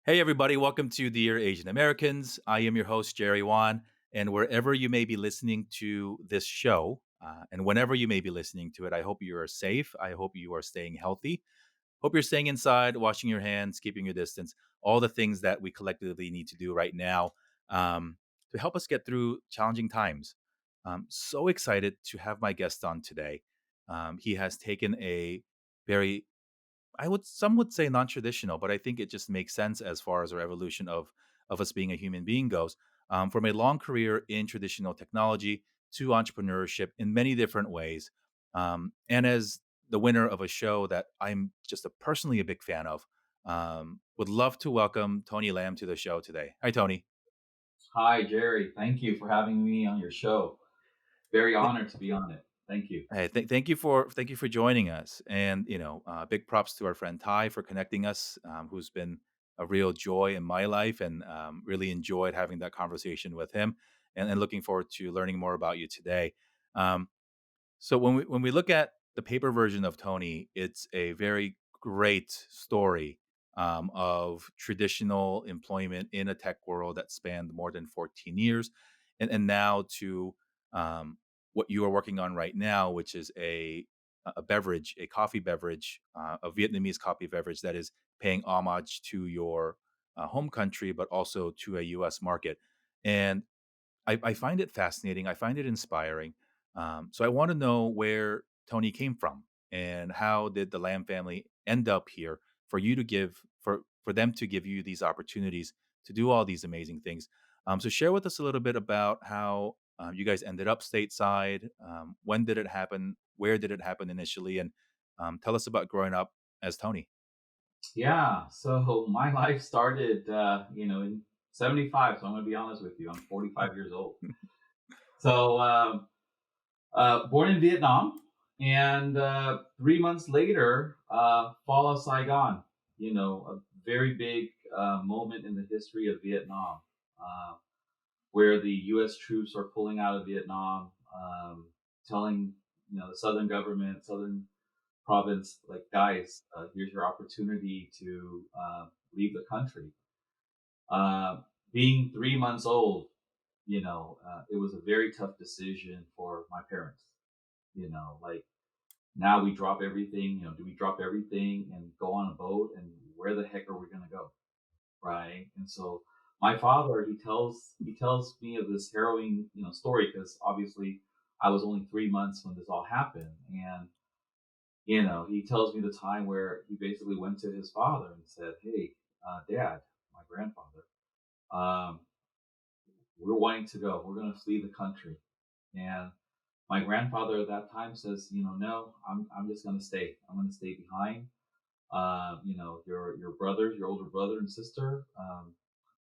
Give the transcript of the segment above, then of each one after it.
Hey, everybody, welcome to Dear Asian Americans. I am your host, Jerry Wan. And wherever you may be listening to this show, and whenever you may be listening to it, I hope you are safe. I hope you are staying healthy. Hope you're staying inside, washing your hands, keeping your distance, all the things that we collectively need to do right now to help us get through challenging times. I'm so excited to have my guest on today. He has taken a very some would say non-traditional, but I think it just makes sense as far as our evolution of us being a human being goes. From a long career in traditional technology to entrepreneurship in many different ways, and as the winner of a show that I'm just personally a big fan of, would love to welcome Tony Lam to the show today. Hi, Tony. Hi, Jerry. Thank you for having me on your show. Very honored to be on it. Thank you. Hey, thank you for joining us, and big props to our friend Ty for connecting us, who's been a real joy in my life, and really enjoyed having that conversation with him, and looking forward to learning more about you today. Um, so when we look at the paper version of Tony, it's a very great story of traditional employment in a tech world that spanned more than 14 years, and now to what you are working on right now, which is a beverage, a coffee beverage, a Vietnamese coffee beverage that is paying homage to your home country, but also to a U.S. market. And I find it fascinating. I find it inspiring. So I want to know where Tony came from and how did the Lamb family end up here for you to give for them to give you these opportunities to do all these amazing things. So share with us a little bit about how you guys ended up stateside. When did it happen? Where did it happen initially? And tell us about growing up as Tony. Yeah, so my life started, in 75. So I'm going to be honest with you. I'm 45 years old. So, born in Vietnam. And 3 months later, fall of Saigon, a very big moment in the history of Vietnam, where the U.S. troops are pulling out of Vietnam, telling, the Southern government, Southern province, like, guys, here's your opportunity to leave the country. Being 3 months old, it was a very tough decision for my parents. Like, now we drop everything. Do we drop everything and go on a boat? And where the heck are we gonna go, right? And so my father, he tells me of this harrowing, story, because obviously I was only 3 months when this all happened, and he tells me the time where he basically went to his father and said, "Hey, Dad, my grandfather, um, we're wanting to go. We're going to flee the country." And my grandfather at that time says, "No, I'm just going to stay. I'm going to stay behind. Your brothers, your older brother and sister,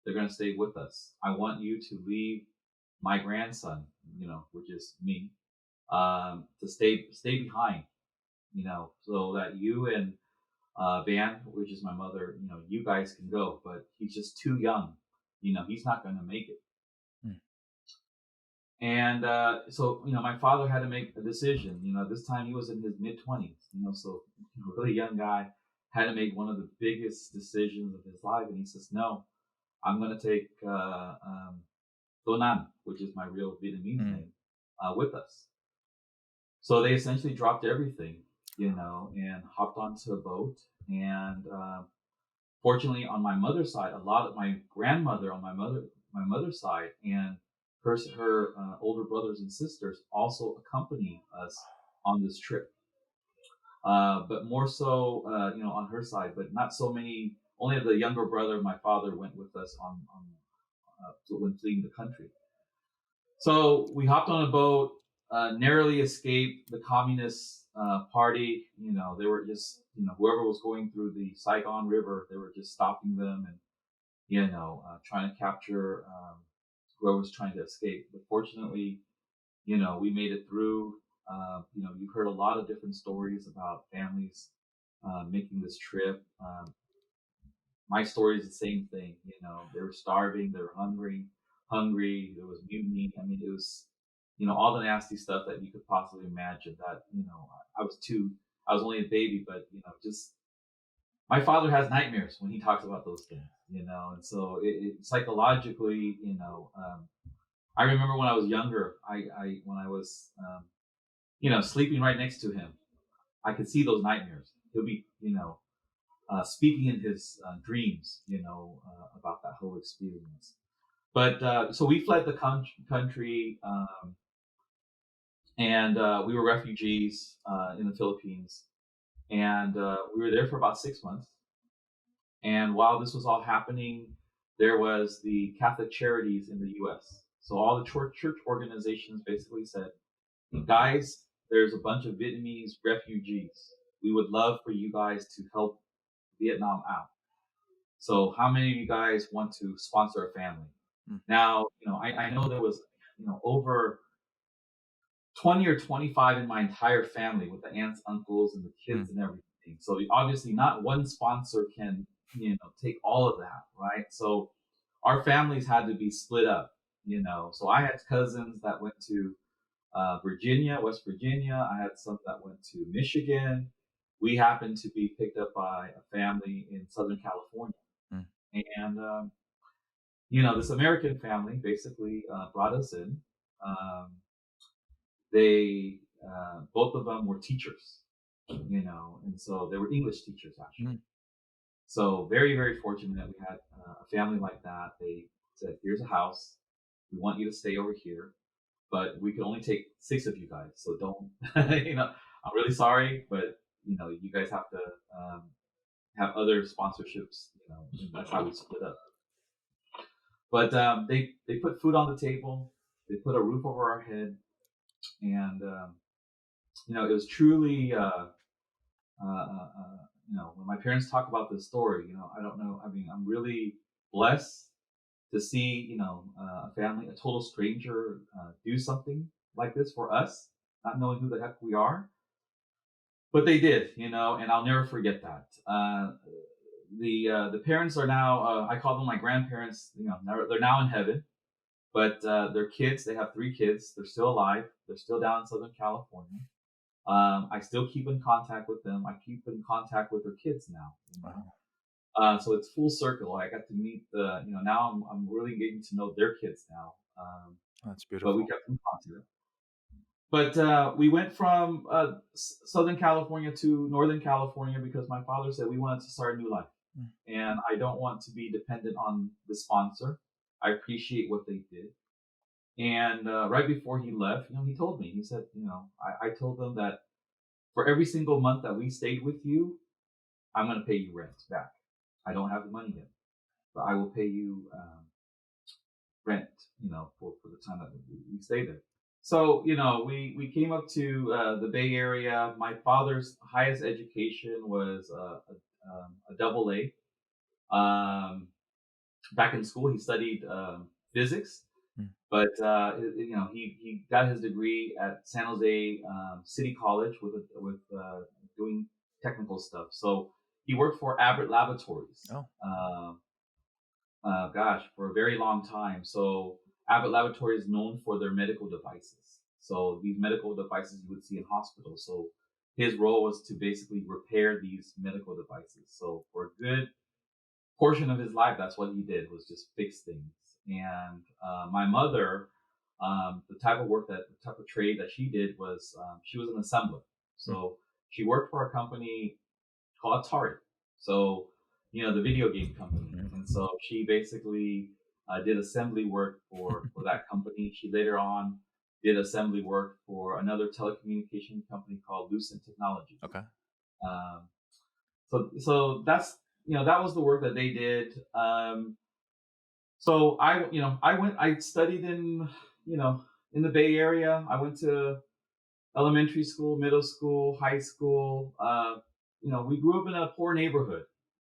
they're going to stay with us. I want you to leave my grandson, which is me, to stay behind, so that you and Van, which is my mother, you guys can go, but he's just too young. He's not going to make it." Mm. And so, my father had to make a decision. This time he was in his mid 20s. So, really young guy, had to make one of the biggest decisions of his life, and he says, "No, I'm going to take Tô Nam, which is my real Vietnamese Mm. name, with us." So they essentially dropped everything, and hopped onto a boat. And fortunately, on my mother's side, a lot of my grandmother on my mother's side, and her older brothers and sisters also accompanied us on this trip. But more so, on her side, but not so many. Only the younger brother of my father went with us when fleeing the country. So we hopped on a boat, narrowly escaped the Communist Party. They were just, whoever was going through the Saigon River, they were just stopping them and, trying to capture whoever was trying to escape. But fortunately, we made it through. You've heard a lot of different stories about families making this trip. My story is the same thing. They were starving, they were hungry. There was mutiny. I mean, it was, all the nasty stuff that you could possibly imagine. That, I was only a baby, but just my father has nightmares when he talks about those things. And so it psychologically, I remember when I was younger, when I was, sleeping right next to him, I could see those nightmares. He'll be, speaking in his dreams, about that whole experience. But so we fled the country, and we were refugees in the Philippines, and we were there for about 6 months. And while this was all happening, there was the Catholic Charities in the U.S. So all the church organizations basically said, guys, there's a bunch of Vietnamese refugees. We would love for you guys to help Vietnam out. So how many of you guys want to sponsor a family? Now, I know there was, over 20 or 25 in my entire family with the aunts, uncles, and the kids and everything. So obviously not one sponsor can, take all of that, right? So our families had to be split up, So I had cousins that went to Virginia, West Virginia. I had some that went to Michigan. We happened to be picked up by a family in Southern California. And, this American family basically brought us in. They, both of them were teachers, and so they were English teachers actually. So very, very fortunate that we had a family like that. They said, here's a house. We want you to stay over here, but we can only take 6 of you guys. So don't, I'm really sorry, but, you guys have to have other sponsorships, and that's how we split up. But they put food on the table. They put a roof over our head. And, it was truly, when my parents talk about this story, I don't know. I mean, I'm really blessed to see, a family, a total stranger, do something like this for us, not knowing who the heck we are. But they did, and I'll never forget that. The parents are now, I call them my grandparents, they're now in heaven. But their kids, they have 3 kids. They're still alive. They're still down in Southern California. I still keep in contact with them. I keep in contact with their kids now. So it's full circle. I got to meet now I'm really getting to know their kids now. That's But beautiful. we kept in contact. But we went from Southern California to Northern California because my father said we wanted to start a new life. And I don't want to be dependent on the sponsor. I appreciate what they did. And right before he left, he told me, he said, I told them that for every single month that we stayed with you, I'm going to pay you rent back. I don't have the money yet, but I will pay you rent, for the time that we stayed there. So, we came up to the Bay Area. My father's highest education was a double A. Back in school, he studied physics, but he got his degree at San Jose City College with doing technical stuff. So he worked for Abbott Laboratories. For a very long time. So Abbott Laboratories is known for their medical devices. So these medical devices you would see in hospitals. So his role was to basically repair these medical devices. So for a good portion of his life, that's what he did, was just fix things. And my mother, the type of trade that she did was she was an assembler. So she worked for a company called Atari. So, the video game company. And so she basically did assembly work for that company. She later on did assembly work for another telecommunication company called Lucent Technologies. Okay. So that's, that was the work that they did. So I studied in the Bay Area. I went to elementary school, middle school, high school. We grew up in a poor neighborhood.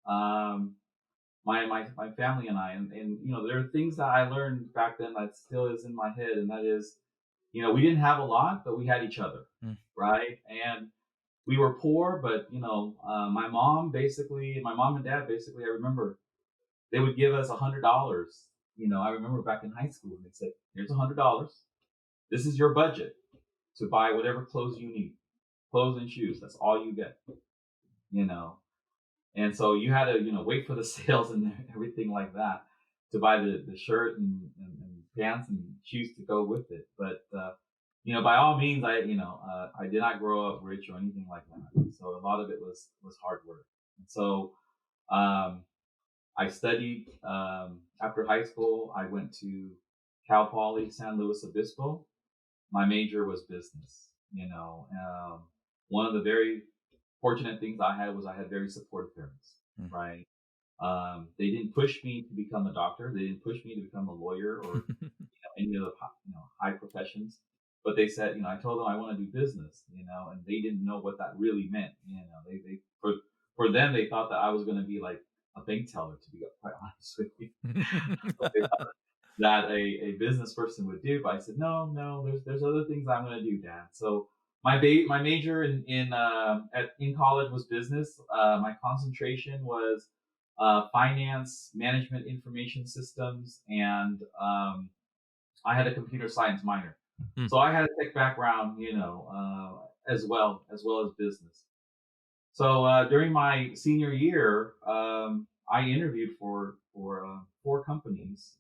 My family and I, and there are things that I learned back then that still is in my head, and that is, we didn't have a lot, but we had each other, right? And we were poor, but my mom and dad basically, I remember they would give us $100. I remember back in high school, and they said, "Here's $100. This is your budget to buy whatever clothes you need, clothes and shoes. That's all you get." And so you had to, wait for the sales and everything like that to buy the shirt and pants and shoes to go with it. But by all means, I did not grow up rich or anything like that. So a lot of it was hard work. And so um, I studied after high school. I went to Cal Poly San Luis Obispo. My major was business. One of the very fortunate things I had was I had very supportive parents, Mm. right? They didn't push me to become a doctor. They didn't push me to become a lawyer or any of the high professions. But they said, I told them I want to do business, and they didn't know what that really meant. They for them they thought that I was going to be like a bank teller, to be quite honest with you. They thought that a business person would do. But I said, no, no, there's other things I'm going to do, Dad. So my major in college was business. My concentration was finance, management, information systems, and I had a computer science minor. Mm. So I had a tech background, as well as business. So during my senior year, I interviewed for 4 companies,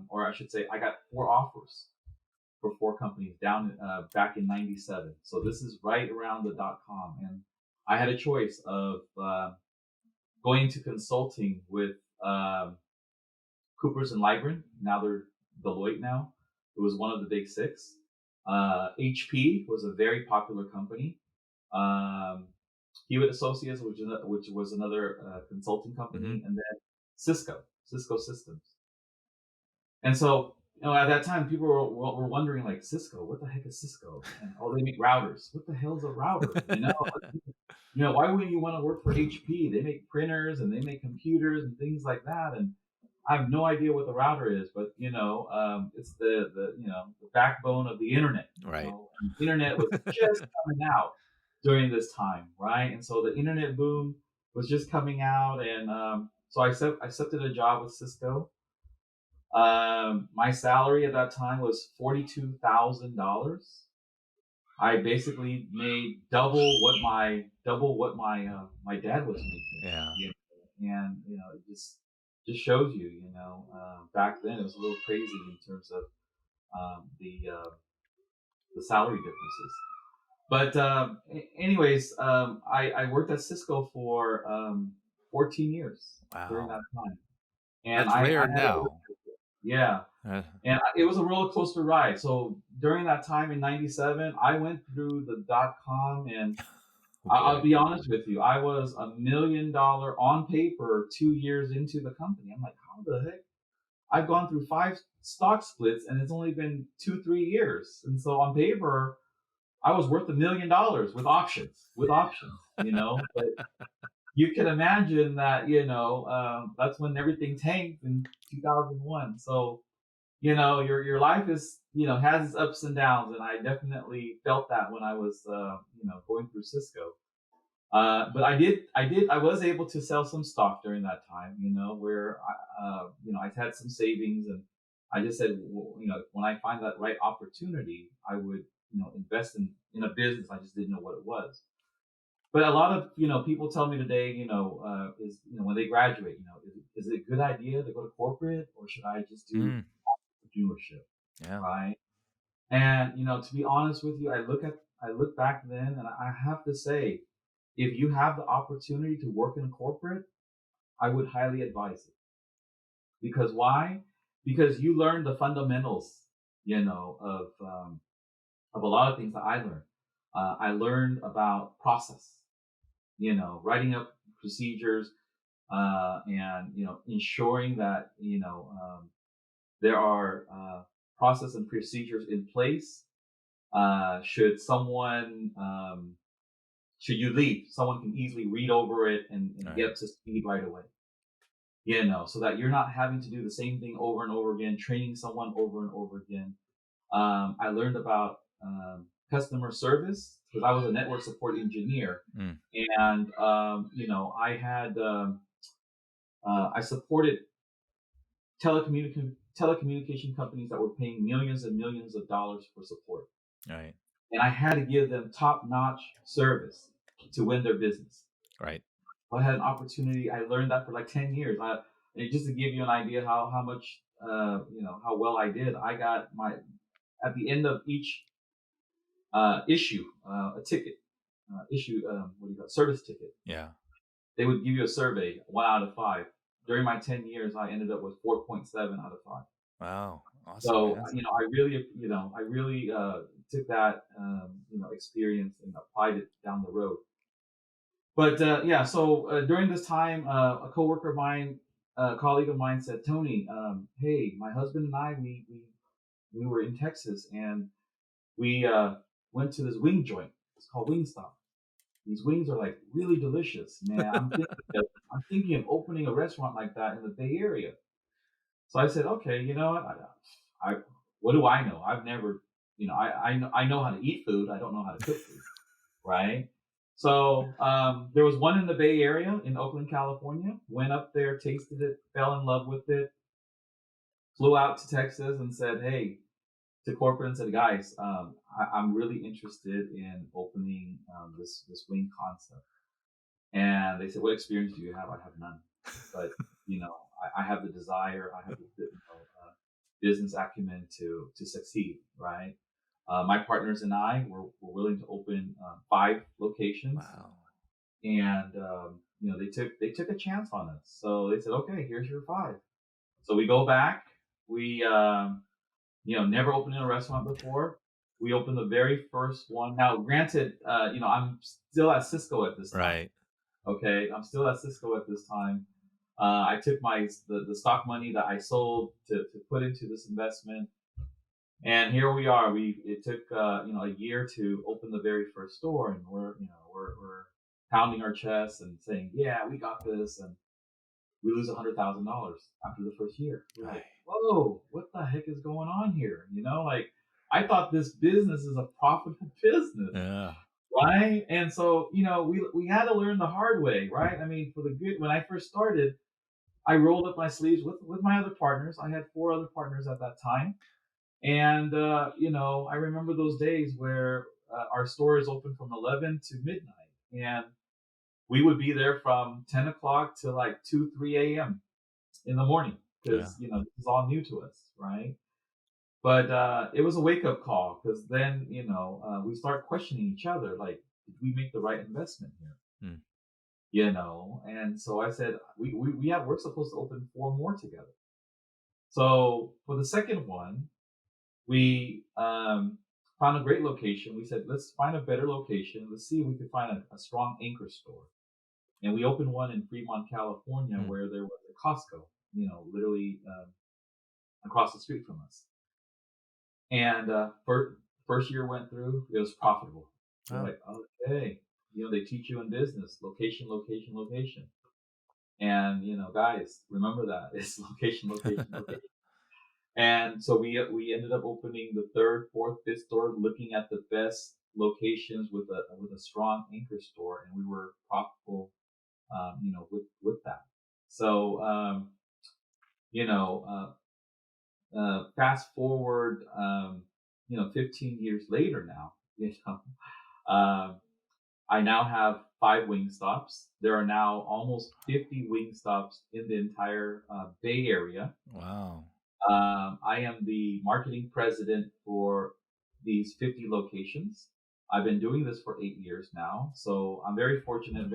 or I should say, I got 4 offers for 4 companies down back in '97. So this is right around the .com, and I had a choice of going into consulting with Coopers and Lybrand. Now they're Deloitte now. It was one of the big 6. HP was a very popular company. Um, Hewitt Associates, which was another consulting Hmm. company, and then Cisco Systems. And so, at that time, people were wondering, like, Cisco, what the heck is Cisco? And oh, they make routers. What the hell is a router? Why wouldn't you want to work for HP? They make printers and they make computers and things like that. And I have no idea what the router is, but it's the backbone of the internet. Right. And the internet was just coming out during this time, right? And so the internet boom was just coming out, and so I accepted a job with Cisco. My salary at that time was $42,000. I basically made double what my dad was making. Yeah. And it just shows you, back then it was a little crazy in terms of the salary differences. But anyways, I worked at Cisco for 14 years during Wow. that time, and That's I rare had a now. yeah, Uh, and it was a roller coaster ride. So during that time in '97, I went through the .com, and oh I'll boy. be honest with you, I was $1 million on paper 2 years into the company. I'm like, how the heck? I've gone through 5 stock splits, and it's only been 2, 3 years. And so on paper, I was worth $1 million with options, But you can imagine that, that's when everything tanked in 2001. So your life is has its ups and downs, and I definitely felt that when I was going through Cisco. But I was able to sell some stock during that time, where I had some savings, and I just said, well, when I find that right opportunity, I would invest in a business. I just didn't know what it was. But a lot of people tell me today, is when they graduate, is it a good idea to go to corporate, or should I just do Mm. entrepreneurship, Yeah. right? And to be honest with you, I look back then, and I have to say, if you have the opportunity to work in corporate, I would highly advise it. Because why? Because you learn the fundamentals, of a lot of things that I learned. I learned about process, writing up procedures, and ensuring that there are process and procedures in place. Should you leave, someone can easily read over it and get Right. up to speed right away. So that you're not having to do the same thing over and over again, training someone over and over again. I learned about customer service because I was a network support engineer, Mm. and I supported telecommunication companies that were paying millions and millions of dollars for support, Right. and I had to give them top notch service to win their business. Right. I had an opportunity. I learned that for like 10 years. And just to give you an idea how much, how well I did, I got at the end of each issue, a ticket, what do you call it, service ticket. Yeah. They would give you a survey, 1 out of 5. During my 10 years, I ended up with 4.7 out of 5. Wow. Awesome, So, man. I really took that, experience and applied it down the road. But yeah, so during this time, a coworker of mine, a colleague of mine said, Tony, hey, my husband and I, we were in Texas and we went to this wing joint. It's called WingStop. These wings are like really delicious, man. I'm thinking of opening a restaurant like that in the Bay Area. So I said, okay, you know what? What do I know? I've never, I know how to eat food. I don't know how to cook food, right? So there was one in the Bay Area in Oakland, California. Went up there, tasted it, fell in love with it. Flew out to Texas and said, hey, to corporate and said, guys, I'm really interested in opening this wing concept. And they said, what experience do you have? I have none. But, I have the desire, I have the business acumen to succeed, right? My partners and I were willing to open 5 locations, Wow. and they took a chance on us. So they said, okay, here's your 5. So we go back. We never opened in a restaurant before. We opened the very first one. Now, granted, I'm still at Cisco at this time. Right. Okay, I'm still at Cisco at this time. I took the stock money that I sold to put into this investment, and here we are. It took a year to open the very first store, and we're pounding our chests and saying, yeah, we got this, and we lose $100,000 after the first year. We're like, Right. whoa, what the heck is going on here? Like I thought this business is a profitable business, Yeah. right? And so, we had to learn the hard way, right? I mean, for the good, when I first started, I rolled up my sleeves with my other partners. I had 4 other partners at that time. And, I remember those days where our store is open from 11 to midnight. And we would be there from 10 o'clock to like 2, 3 a.m. in the morning Yeah. because, this is all new to us, right? But it was a wake up call because then, we start questioning each other like, did we make the right investment here? Mm. And so I said, we're supposed to open 4 more together. So for the second one, we found a great location. We said, let's find a better location. Let's see if we could find a strong anchor store. And we opened one in Fremont, California, Mm. where there was a Costco, literally across the street from us. And first year went through, it was profitable. We're Oh. like, okay, they teach you in business, location, location, location. And guys, remember that it's location, location, location. And so we ended up opening the 3rd, 4th, 5th store, looking at the best locations with a strong anchor store, and we were profitable, with that. So you know, fast forward, 15 years later now, I now have 5 wing stops. There are now almost 50 wing stops in the entire Bay Area. Wow. I am the marketing president for these 50 locations. I've been doing this for 8 years now, so I'm very fortunate.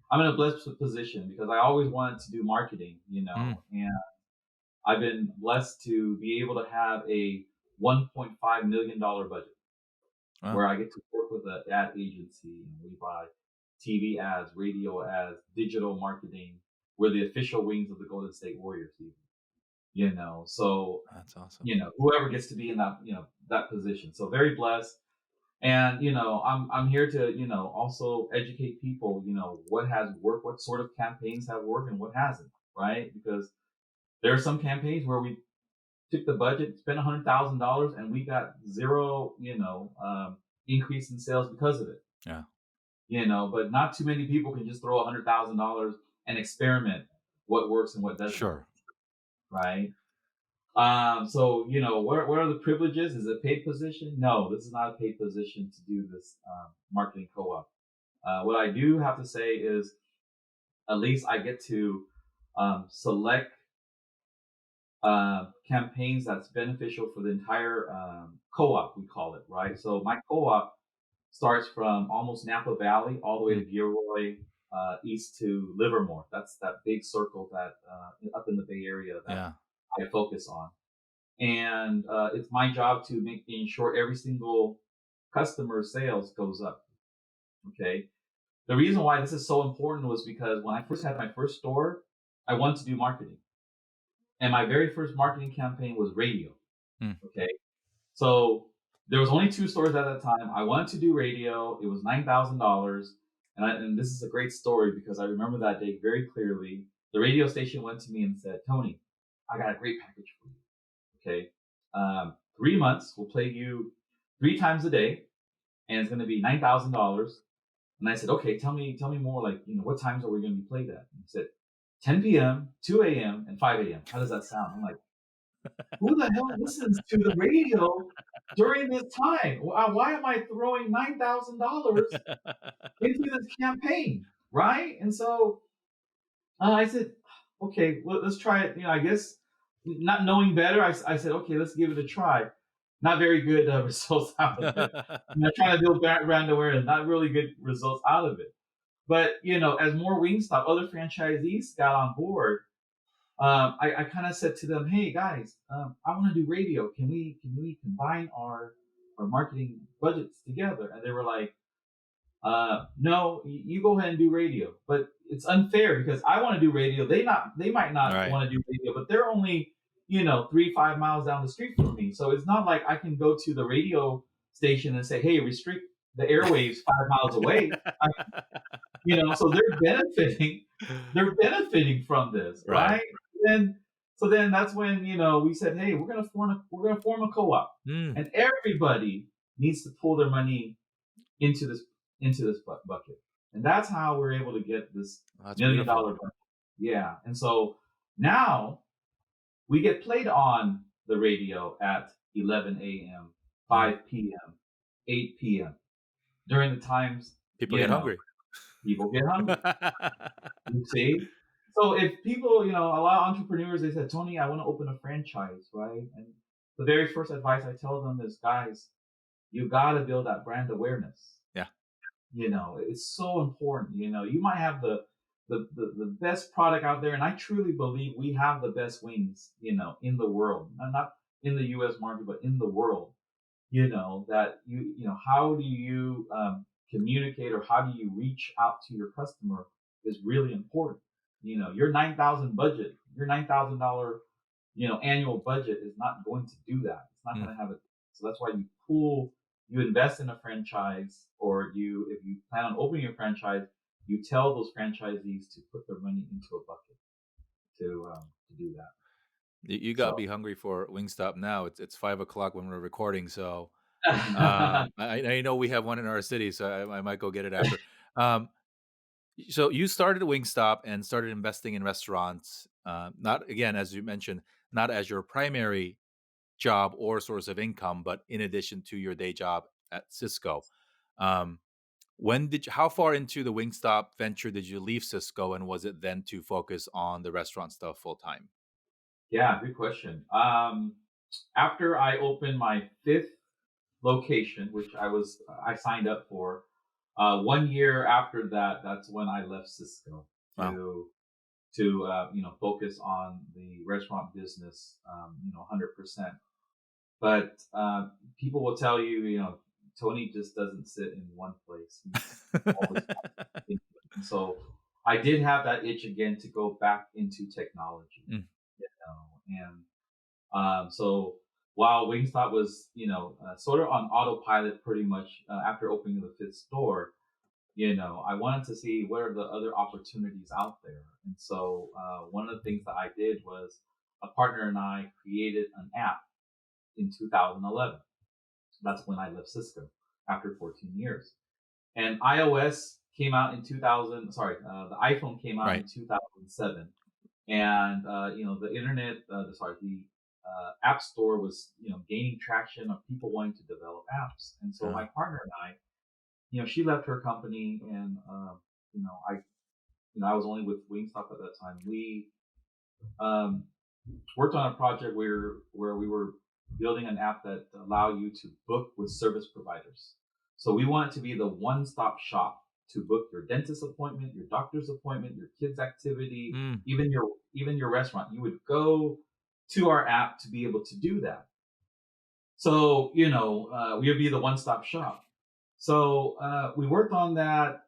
I'm in a blessed position because I always wanted to do marketing, Mm. and I've been blessed to be able to have a $1.5 million budget Wow. where I get to work with an ad agency and we buy TV ads, radio ads, digital marketing. We're the official wings of the Golden State Warriors, even. So That's awesome. whoever gets to be in that that position. So very blessed. And I'm here to also educate people. What has worked, what sort of campaigns have worked, and what hasn't, right? Because there are some campaigns where we took the budget, spent $100,000, and we got zero, increase in sales because of it. Yeah. But not too many people can just throw $100,000 and experiment what works and what doesn't work, Sure. right? So what are the privileges? Is it a paid position? No, this is not a paid position to do this marketing co-op. What I do have to say is at least I get to select campaigns that's beneficial for the entire co-op, we call it, right? So my co-op starts from almost Napa Valley all the way Mm, to Gilroy, east to Livermore. That's that big circle that up in the Bay Area that yeah. I focus on. And it's my job to make ensure every single customer sales goes up. Okay. The reason why this is so important was because when I first had my first store, I wanted to do marketing. And my very first marketing campaign was radio. Mm. Okay. So there was only two stores at that time. I wanted to do radio. It was $9,000. And this is a great story because I remember that day very clearly. The radio station went to me and said, Tony, I got a great package for you. Okay. 3 months, we'll play you 3 times a day, and it's going to be $9,000. And I said, okay, tell me more. Like, what times are we going to be played at? And he said, 10 p.m., 2 a.m., and 5 a.m. How does that sound? I'm like, who the hell listens to the radio during this time? Why am I throwing $9,000 into this campaign? Right? And so I said, okay, well, let's try it. I guess not knowing better, I said, okay, let's give it a try. Not very good results out of it. Trying to build brand awareness, not really good results out of it. But as more Wingstop, other franchisees got on board. I kind of said to them, hey guys, I want to do radio. Can we combine our marketing budgets together? And they were like, no, you go ahead and do radio. But it's unfair because I want to do radio. They might not Right. want to do radio, but they're only 3-5 miles down the street from me. So it's not like I can go to the radio station and say, hey, restrict the airwaves 5 miles away. So they're benefiting from this, Right. right? Then so then that's when we said, hey, we're gonna form a co-op, Mm. and everybody needs to pull their money into this bucket, and that's how we're able to get this That's million beautiful. dollar budget. Yeah, and so now we get played on the radio at 11 a.m., Mm. 5 p.m., 8 p.m. during the times People you get know hungry. people get hungry. You see? So if people, a lot of entrepreneurs, they said, Tony, I want to open a franchise, right? And the very first advice I tell them is, guys, you got to build that brand awareness. Yeah. It's so important. You might have the best product out there, and I truly believe we have the best wings, in the world, not in the U.S. market, but in the world. That how do you communicate, or how do you reach out to your customer is really important. Your $9,000 annual budget is not going to do that. It's not Mm. going to have it. So that's why you invest in a franchise, or if you plan on opening a franchise, you tell those franchisees to put their money into a bucket to do that. You got So me hungry for Wingstop now. It's 5 o'clock when we're recording, so I know we have one in our city, so I might go get it after. Um, so you started Wingstop and started investing in restaurants. Not again, as you mentioned, not as your primary job or source of income, but in addition to your day job at Cisco. Um, how far into the Wingstop venture did you leave Cisco, and was it then to focus on the restaurant stuff full time? yeah, good question. After I opened my fifth location, which I signed up for, 1 year after that, that's when I left Cisco Wow. to focus on the restaurant business, 100%. But people will tell you, Tony just doesn't sit in one place. He's always thinking. And so I did have that itch again to go back into technology, Mm. and so while Wingstop was, sort of on autopilot pretty much after opening the fifth store, I wanted to see what are the other opportunities out there. And so one of the things that I did was a partner and I created an app in 2011. That's when I left Cisco after 14 years. And iOS came out in 2000. Sorry, the iPhone came out in Right. 2007, and the internet. The App Store was gaining traction of people wanting to develop apps. And so Yeah. my partner and I, she left her company, and I I was only with Wingstop at that time. We um, worked on a project where we were building an app that allow you to book with service providers. So we want it to be the one-stop shop to book your dentist appointment, your doctor's appointment, your kids' activity, Mm. even your restaurant. You would go to our app to be able to do that. So we would be the one-stop shop. So we worked on that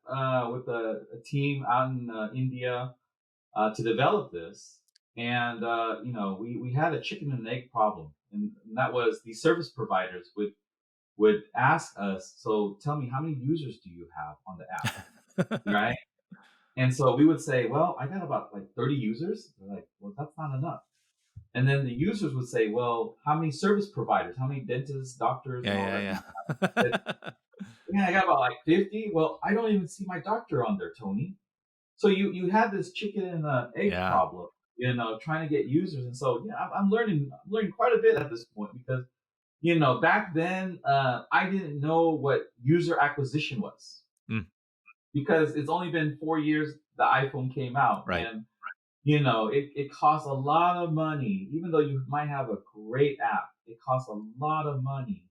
with a team out in India to develop this. And we had a chicken and egg problem, and that was the service providers would ask us, "So tell me, how many users do you have on the app?" Right? And so we would say, "Well, I got about like 30 users." They're like, "Well, that's not enough." And then the users would say, "Well, how many service providers? How many dentists, doctors, and all that do Yeah, you have?" yeah. Yeah, I got about like 50. Well, I don't even see my doctor on there, Tony. So you had this chicken and egg Yeah. problem, trying to get users. And so yeah, I'm learning quite a bit at this point because back then I didn't know what user acquisition was Mm. because it's only been 4 years the iPhone came out, Right. and it costs a lot of money. Even though you might have a great app, it costs a lot of money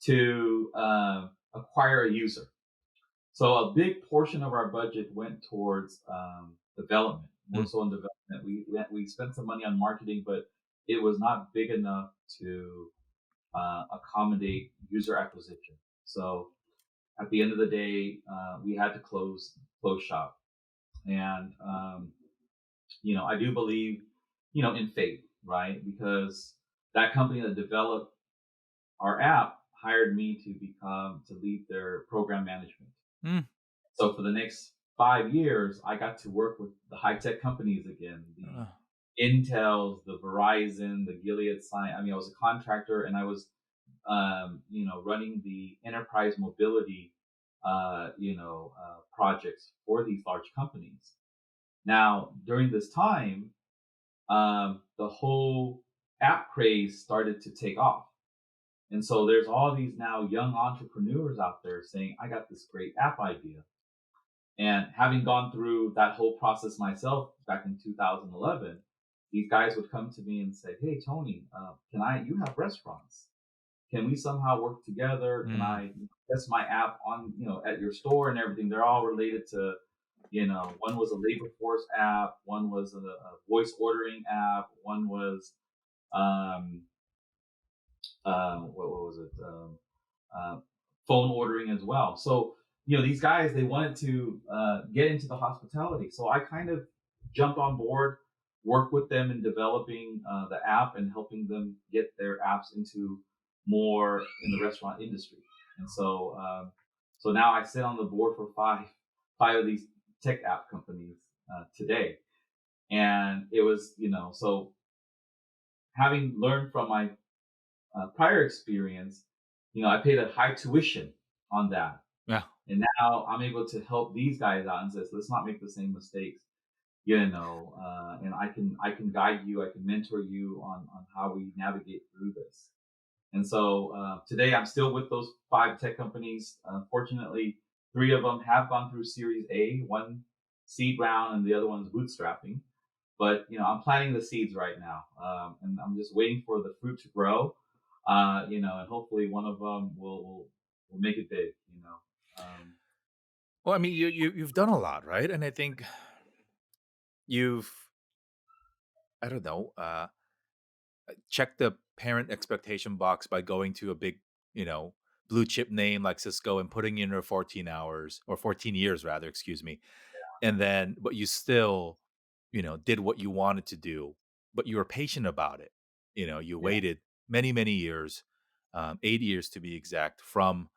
to acquire a user. So a big portion of our budget went towards development, more Mm. so in development. We spent some money on marketing, but it was not big enough to accommodate user acquisition. So at the end of the day, we had to close shop. And I do believe in faith, right? Because that company that developed our app hired me to lead their program management. Mm. So for the next 5 years, I got to work with the high tech companies again, the Uh, Intels, the Verizon, the Gilead Science. I mean, I was a contractor and I was, running the enterprise mobility, projects for these large companies. Now, during this time, the whole app craze started to take off. And so there's all these now young entrepreneurs out there saying, I got this great app idea. And having gone through that whole process myself back in 2011, these guys would come to me and say, "Hey, Tony, you have restaurants. Can we somehow work together? Can mm. I test my app on, at your store and everything?" They're all related to, one was a labor force app, one was a voice ordering app, one was, um, what was it? Uh, Phone ordering as well. So, these guys, they wanted to get into the hospitality. So I kind of jumped on board, worked with them in developing the app and helping them get their apps into more in the restaurant industry. And so now I sit on the board for five of these tech app companies today. And it was, so having learned from my prior experience, I paid a high tuition on that. Yeah. And now I'm able to help these guys out and says, let's not make the same mistakes, and I can guide you, I can mentor you on how we navigate through this. And so today I'm still with those five tech companies. Fortunately, three of them have gone through Series A, one seed round, and the other one's bootstrapping. But I'm planting the seeds right now, and I'm just waiting for the fruit to grow. And hopefully one of them will make it big. Um, Well, I mean, you've done a lot, right? And I think you've, I don't know, checked the parent expectation box by going to a big, you know, blue chip name like Cisco and putting in your 14 hours or 14 years rather, excuse me. And then, but you still, did what you wanted to do, but you were patient about it. You yeah, waited many, many years, 8 years to be exact, from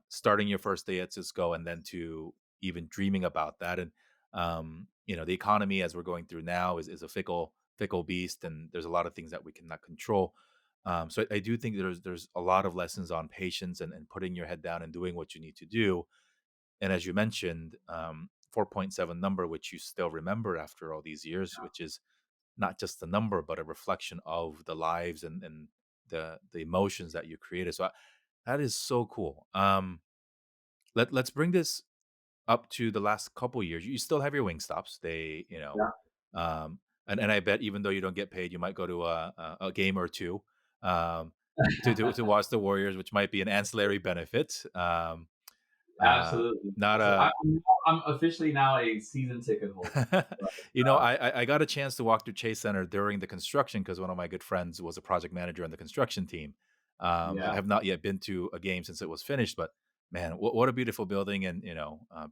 starting your first day at Cisco and then to even dreaming about that. And, the economy as we're going through now is a fickle beast, and there's a lot of things that we cannot control. So I do think there's a lot of lessons on patience and putting your head down and doing what you need to do. And as you mentioned, 4.7 number, which you still remember after all these years, which is not just the number, but a reflection of the lives and the emotions that you created. So that is so cool. Let's bring this. up to the last couple years, you still have your Wingstops. They, Yeah. um, and I bet even though you don't get paid, you might go to a game or two, um, to watch the Warriors, which might be an ancillary benefit. Uh, Absolutely. not So a I'm officially now a season ticket holder. But, I got a chance to walk through Chase Center during the construction because one of my good friends was a project manager on the construction team. yeah, Have not yet been to a game since it was finished, but man, what a beautiful building and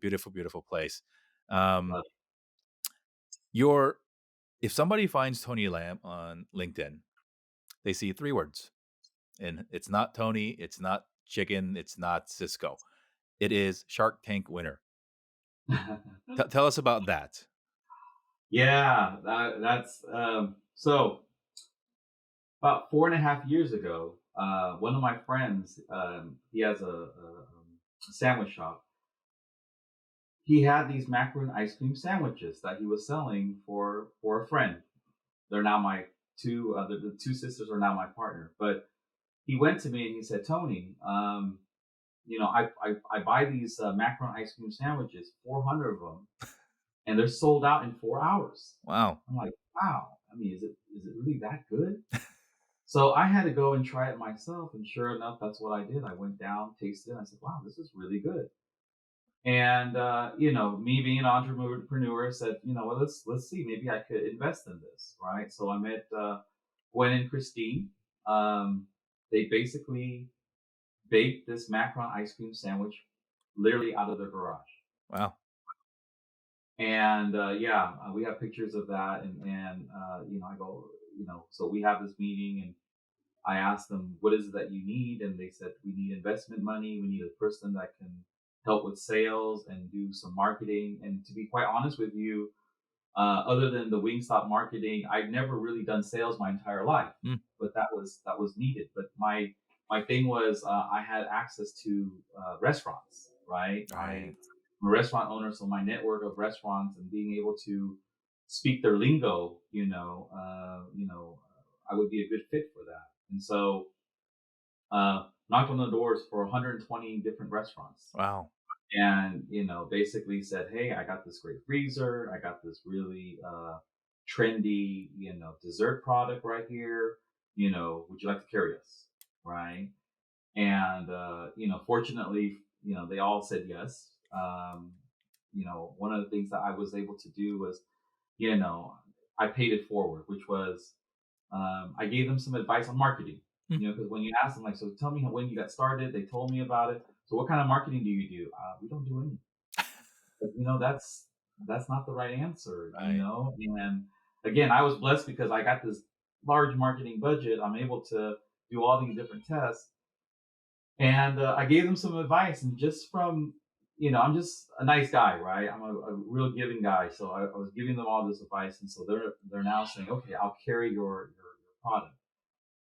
beautiful, beautiful place. Um, but your If somebody finds Tony Lam on LinkedIn, they see three words, and it's not Tony, it's not chicken, it's not Cisco. It is Shark Tank winner. Tell us about that. yeah, that's so about 4.5 years ago, one of my friends, he has a sandwich shop. He had these macaroon ice cream sandwiches that he was selling for a friend. They're now my two the two sisters are now my partner. But he went to me and he said, Tony, I buy these macaron ice cream sandwiches, 400 of them, and they're sold out in 4 hours. Wow. I'm like, wow. I mean, is it really that good? So I had to go and try it myself, and sure enough, that's what I did. I went down, tasted it, and I said, wow, this is really good. And me being an entrepreneur said, well, let's see, maybe I could invest in this, right? So I met Gwen and Christine. They basically baked this macaron ice cream sandwich literally out of their garage. Wow. And we have pictures of that. And I go, so we have this meeting, and I asked them, what is it that you need? And they said, we need investment money. We need a person that can help with sales and do some marketing. And to be quite honest with you, other than the Wingstop marketing, I'd never really done sales my entire life, Mm, but that was needed. But my thing was I had access to restaurants, right? right. I'm a restaurant owner, so my network of restaurants and being able to speak their lingo, I would be a good fit for that. And so knocked on the doors for 120 different restaurants, Wow. and basically said, hey, I got this great freezer, I got this really trendy dessert product right here, would you like to carry us, right? And fortunately, they all said yes. One of the things that I was able to do was, you know I paid it forward, which was, I gave them some advice on marketing. Mm, Because when you ask them, like, so tell me when you got started, they told me about it. So what kind of marketing do you do? We don't do any. But, that's not the right answer. right. And again, I was blessed because I got this large marketing budget. I'm able to do all these different tests, and I gave them some advice. And just from, I'm just a nice guy, right? I'm a real giving guy. So I was giving them all this advice, and so they're now saying, okay, I'll carry your product.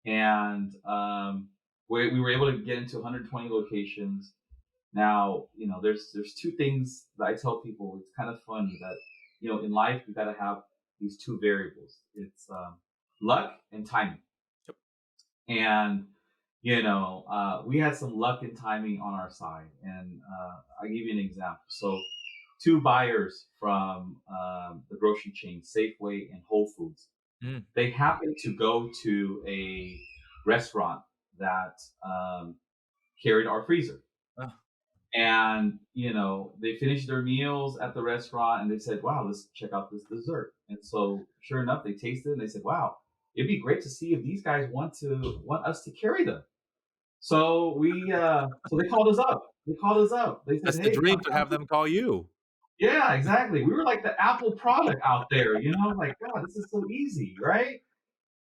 And we were able to get into 120 locations. Now, there's two things that I tell people. It's kind of funny that in life you got to have these two variables. It's luck and timing. Yep. And we had some luck and timing on our side. And I'll give you an example. So, two buyers from the grocery chain Safeway and Whole Foods, Mm, they happened to go to a restaurant that carried our freezer. ah, And they finished their meals at the restaurant, and they said, wow, let's check out this dessert. And so sure enough, they tasted it, and they said, wow, it'd be great to see if these guys want us to carry them. So they called us up. They said, that's the hey, dream to have them call you. yeah, exactly. We were like the Apple product out there, like, God, this is so easy, right?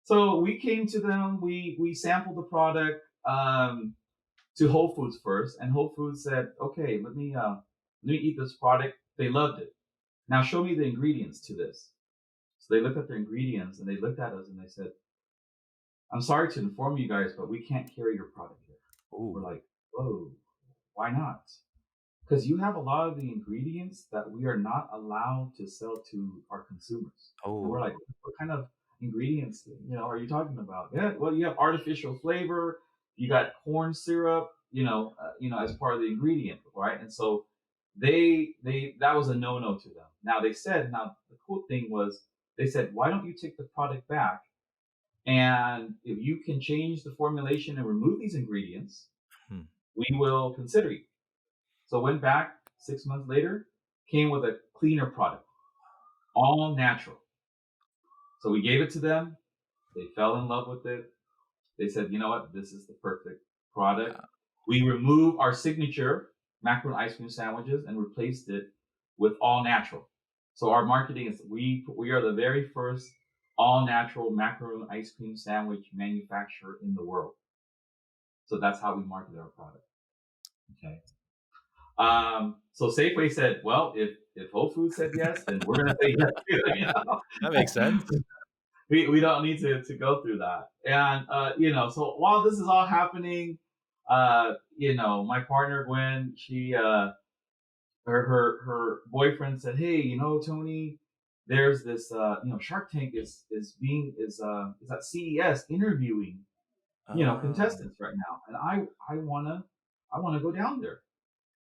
So we came to them. We sampled the product to Whole Foods first, and Whole Foods said, "Okay, let me eat this product." They loved it. Now show me the ingredients to this. So they looked at the ingredients, and they looked at us, and they said, "I'm sorry to inform you guys, but we can't carry your product here." We're Ooh. like, "Whoa, why not?" Because you have a lot of the ingredients that we are not allowed to sell to our consumers. And we're Oh. like, what kind of ingredients, are you talking about? Yeah, well, you have artificial flavor, you got corn syrup, as part of the ingredient, right? And so they that was a no-no to them. Now they said, now the cool thing was they said, why don't you take the product back, and if you can change the formulation and remove these ingredients, Hmm. we will consider you. So went back 6 months later, came with a cleaner product, all natural. So we gave it to them. They fell in love with it. They said, you know what, this is the perfect product. Yeah. We removed our signature macaron ice cream sandwiches and replaced it with all natural. So our marketing is, we are the very first all natural macaron ice cream sandwich manufacturer in the world. So that's how we market our product. Okay. So Safeway said, well, if Whole Foods said yes, then we're gonna say yes. You know? That makes sense. We don't need to go through that. And so while this is all happening, my partner Gwen, she her boyfriend said, hey, Tony, there's this Shark Tank is at CES interviewing Oh, contestants right now, and I wanna go down there.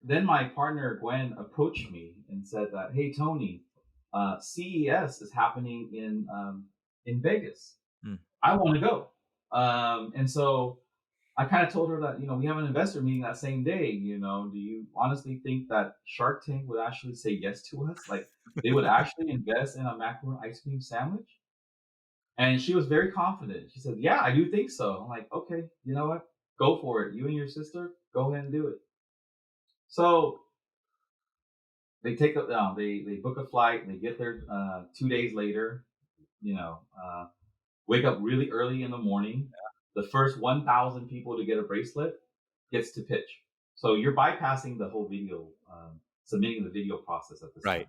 Then my partner Gwen approached me and said that, hey Tony, CES is happening in Vegas. hmm. I want to go. And so I kind of told her that, we have an investor meeting that same day. Do you honestly think that Shark Tank would actually say yes to us? Like they would actually invest in a macaron ice cream sandwich? And she was very confident. She said, yeah, I do think so. I'm like, okay, you know what? Go for it. You and your sister, go ahead and do it. So they book a flight. They get there 2 days later. You know, uh, wake up really early in the morning. The first 1,000 people to get a bracelet gets to pitch. So you're bypassing the whole video, submitting the video process at this Right.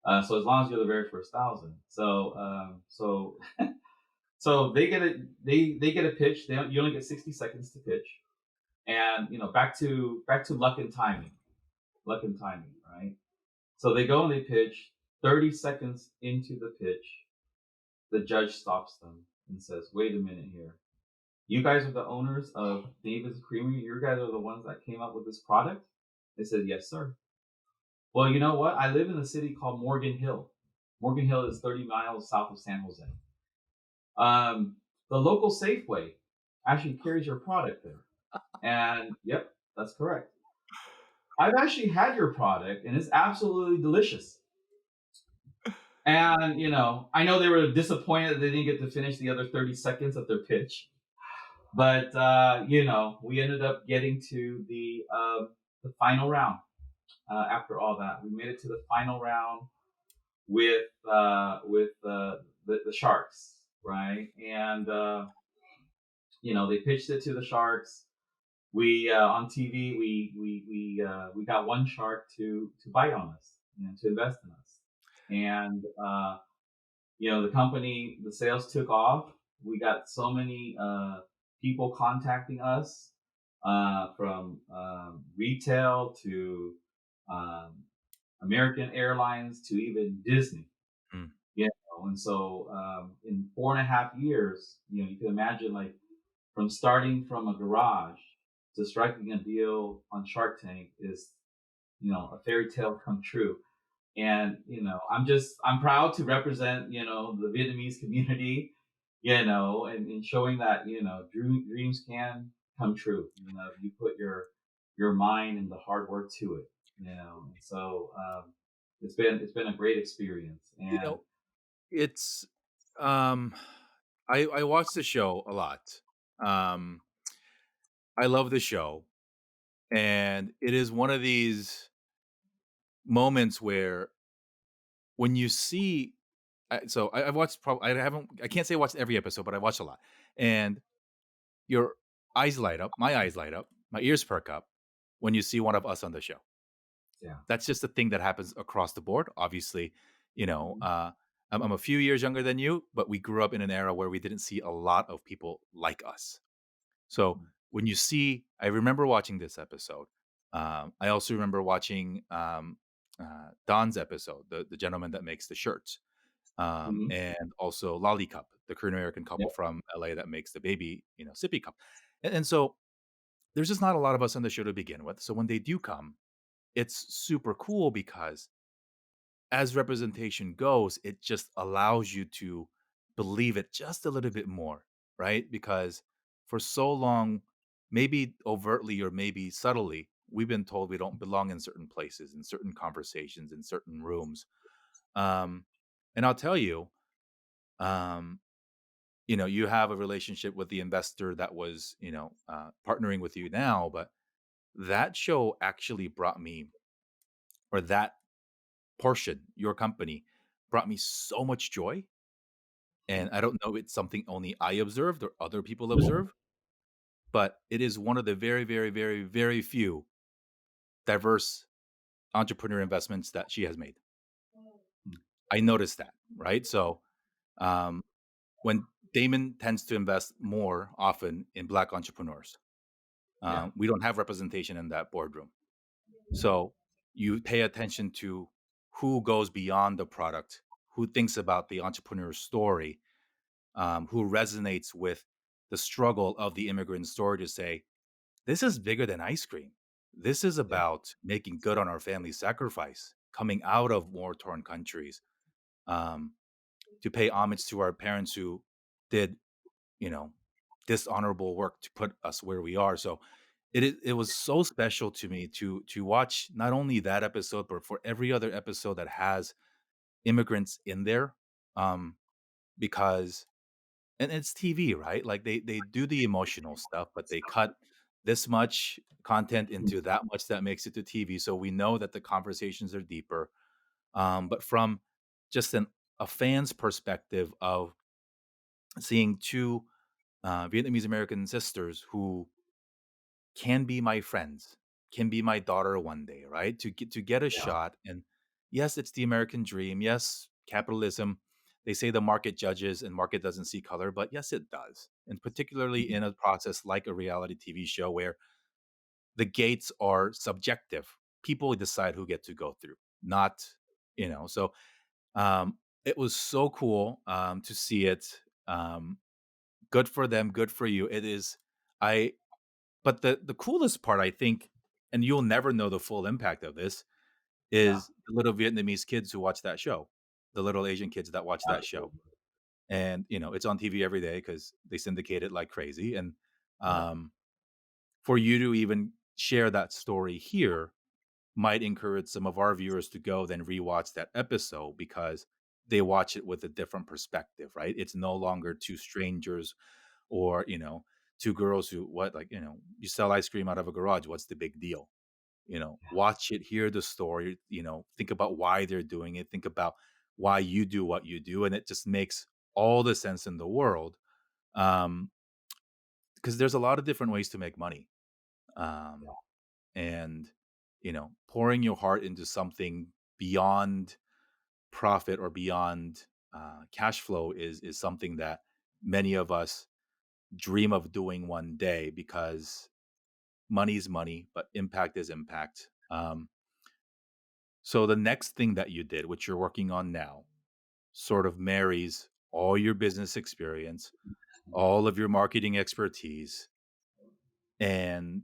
time. So as long as you're the very first 1,000, so they get a pitch. You only get 60 seconds to pitch, and back to luck and timing, right? So they go and they pitch. 30 seconds into the pitch, the judge stops them and says, "Wait a minute here. You guys are the owners of David's Creamery. You guys are the ones that came up with this product?" They said, "Yes, sir." Well, you know what? I live in a city called Morgan Hill. Morgan Hill is 30 miles south of San Jose. The local Safeway actually carries your product there. And yep, that's correct. I've actually had your product and it's absolutely delicious. And, I know they were disappointed that they didn't get to finish the other 30 seconds of their pitch. But we ended up getting to the final round. After all that, we made it to the final round with the Sharks, right? And they pitched it to the Sharks. We on TV we got one shark to bite on us, to invest in us, and the company, the sales took off. We got so many people contacting us from retail to um, American Airlines to even Disney. Hmm. And so in 4.5 years, you can imagine, like, from starting from a garage to striking a deal on Shark Tank is a fairy tale come true. And I'm proud to represent the Vietnamese community, and showing that dreams can come true, if you put your mind and the hard work to it. And so it's been a great experience. You And know, it's um I watch the show a lot. Um I love the show, and it is one of these moments where when you see I've watched I can't say I watched every episode, but I watched a lot. And your eyes light up, my eyes light up, my ears perk up when you see one of us on the show. yeah. That's just a thing that happens across the board. Obviously, you know, Mhm. uh, I'm a few years younger than you, but we grew up in an era where we didn't see a lot of people like us. So when you see, I remember watching this episode. I also remember watching Don's episode, the gentleman that makes the shirts, Mhm. and also Lollipop, the Korean American couple Yep. from LA that makes the baby, sippy cup. And so there's just not a lot of us on the show to begin with. So when they do come, it's super cool because as representation goes, it just allows you to believe it just a little bit more, right? Because for so long, maybe overtly or maybe subtly, we've been told we don't belong in certain places, in certain conversations, in certain rooms. Um, and I'll tell you, um, you have a relationship with the investor that was, partnering with you now, but that show actually brought me, or that portion, your company, brought me so much joy. And I don't know if it's something only I observed or other people observe, but it is one of the very, very, very, very few diverse entrepreneur investments that she has made. I noticed that, right? So um, when Damon tends to invest more often in Black entrepreneurs, Yeah. we don't have representation in that boardroom. So you pay attention to who goes beyond the product, who thinks about the entrepreneur story, who resonates with the struggle of the immigrant story to say, this is bigger than ice cream. This is Yeah. about making good on our family sacrifice, coming out of war torn countries, um, to pay homage to our parents who did, you know, dishonorable work to put us where we are. So it was so special to me to watch not only that episode, but for every other episode that has immigrants in there, um, because and it's TV, right? Like they do the emotional stuff, but they cut this much content into that much that makes it to TV. So we know that the conversations are deeper. But from just a fan's perspective of seeing two Vietnamese American sisters who can be my friends, can be my daughter one day, right? To get a Yeah. shot. And yes, it's the American dream. Yes, capitalism. They say the market judges and market doesn't see color, but yes, it does. And particularly in a process like a reality TV show where the gates are subjective. People decide who get to go through, not, so it was so cool to see it. Good for them, good for you. It is I but the coolest part, I think, and you'll never know the full impact of this, Yeah. is the little Vietnamese kids who watch that show, the little Asian kids that watch that show. Absolutely. And, it's on TV every day because they syndicate it like crazy. And Yeah. um, for you to even share that story here might encourage some of our viewers to go then rewatch that episode because they watch it with a different perspective, right? It's no longer two strangers or, two girls who you sell ice cream out of a garage. What's the big deal? Watch it, hear the story, think about why they're doing it, think about why you do what you do. And it just makes all the sense in the world. Um, because there's a lot of different ways to make money. Yeah. Um, and, pouring your heart into something beyond profit or beyond cash flow is something that many of us dream of doing one day because money is money, but impact is impact. So the next thing that you did, which you're working on now, sort of marries all your business experience, all of your marketing expertise, and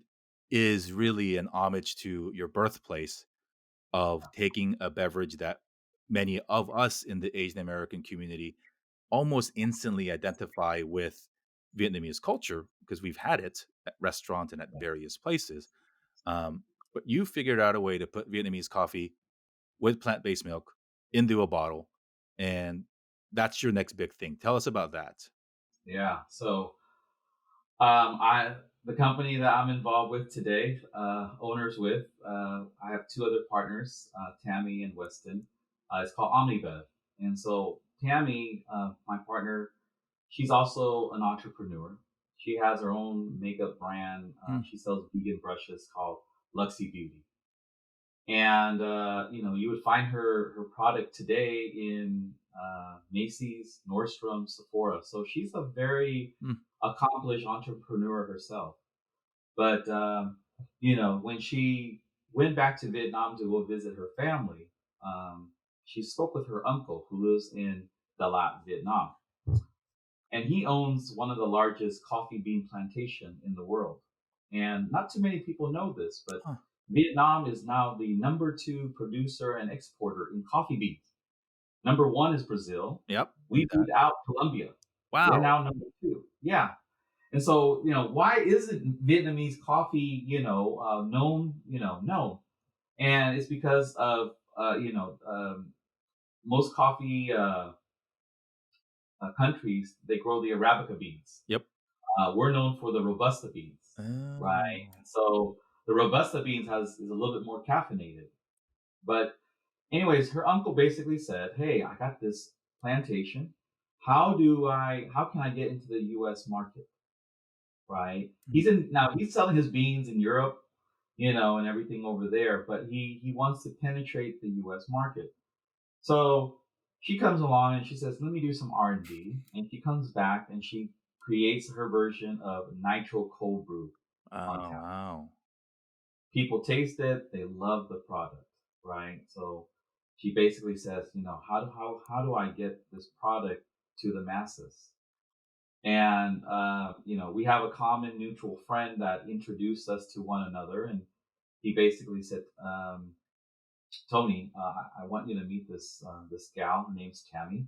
is really an homage to your birthplace of taking a beverage that many of us in the Asian American community almost instantly identify with Vietnamese culture because we've had it at restaurants and at various places. But you figured out a way to put Vietnamese coffee with plant-based milk into a bottle, and that's your next big thing. Tell us about that. Yeah. So I the company that I'm involved with today, owners with, I have two other partners, Tammy and Weston. It's called OmniBev, and so Tammy, my partner, she's also an entrepreneur. She has her own makeup brand. Mm, She sells vegan brushes called Luxy Beauty, and you would find her product today in Macy's, Nordstrom, Sephora. So she's a very mm, accomplished entrepreneur herself. But when she went back to Vietnam to go visit her family, she spoke with her uncle who lives in Dalat, Vietnam, and he owns one of the largest coffee bean plantation in the world. And not too many people know this, but huh. Vietnam is now the number two producer and exporter in coffee beans. Number one is Brazil. Yep. Knew We that. beat out Colombia. They're Wow. now number two. Yeah. And so, why isn't Vietnamese coffee, known, known? And it's because of, most coffee countries, they grow the Arabica beans. Yep. We're known for the Robusta beans, right? Oh. And so the Robusta beans is a little bit more caffeinated. But anyways, her uncle basically said, "Hey, I got this plantation. How can I get into the US market?" Right? He's selling his beans in Europe, and everything over there, but he wants to penetrate the US market. So she comes along and she says, "Let me do some R&D." And she comes back and she creates her version of nitro cold brew on Oh, tap. wow. People taste it, they love the product, right? So she basically says, how do I get this product to the masses? And we have a common mutual friend that introduced us to one another, and he basically said, "Tony, I want you to meet this gal. Her name's Tammy.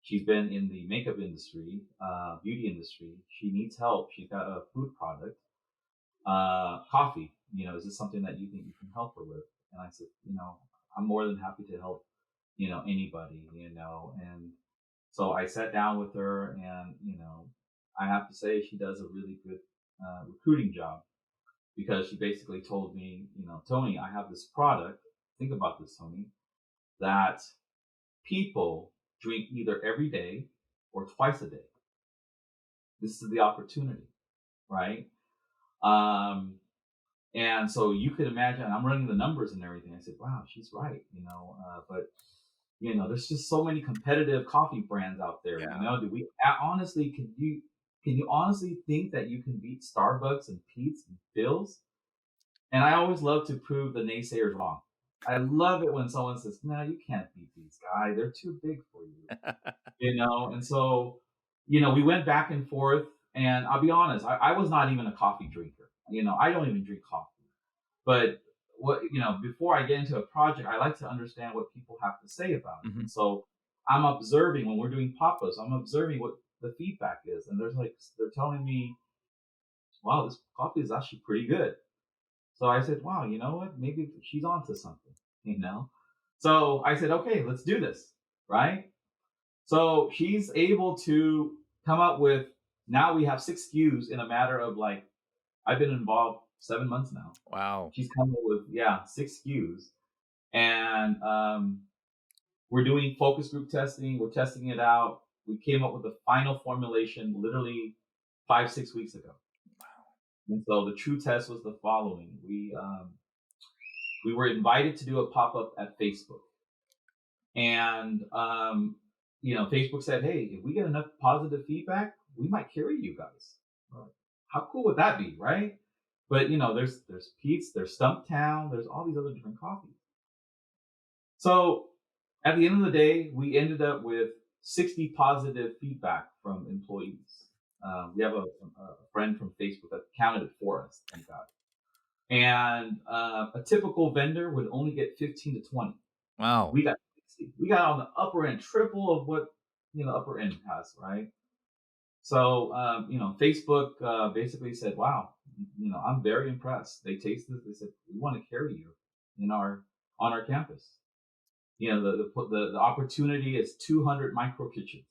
She's been in the makeup industry, beauty industry. She needs help. She's got a food product, coffee. Is this something that you think you can help her with?" And I said, "I'm more than happy to help, anybody, And so I sat down with her, and I have to say she does a really good recruiting job, because she basically told me, "Tony, I have this product. Think about this, Tony, that people drink either every day or twice a day. This is the opportunity, right?" Um, and so you could imagine, I'm running the numbers and everything. I said, "Wow, she's right," but there's just so many competitive coffee brands out there. Yeah. Do we honestly, can you honestly think that you can beat Starbucks and Pete's and Phil's? And I always love to prove the naysayers wrong. I love it when someone says, "No, you can't beat these guys. They're too big for you." And so, we went back and forth. And I'll be honest, I was not even a coffee drinker. I don't even drink coffee. But before I get into a project, I like to understand what people have to say about it. Mhm. And so I'm observing when we're doing pop-ups, I'm observing what the feedback is. And they're telling me, "Wow, this coffee is actually pretty good." So I said, "Wow, you know what? Maybe she's onto something, you know?" So I said, "Okay, let's do this." Right? So she's able to come up with, now we have 6 SKUs in a matter of, like, I've been involved 7 months now. Wow. She's come up with, yeah, 6 SKUs. And we're doing focus group testing. We're testing it out. We came up with the final formulation literally 5, 6 weeks ago. And so the true test was the following. We were invited to do a pop-up at Facebook. And Facebook said, "Hey, if we get enough positive feedback, we might carry you guys." Right. How cool would that be, right? But there's Pete's, there's Stumptown, there's all these other different coffees. So at the end of the day, we ended up with 60 positive feedback from employees. We have a friend from Facebook that counted it for us, thank God. And a typical vendor would only get 15 to 20. Wow. We got 60. We got on the upper end, triple of what upper end has, right? So Facebook basically said, "Wow, I'm very impressed." They tasted it. They said, "We want to carry you on our campus." The opportunity is 200 micro kitchens.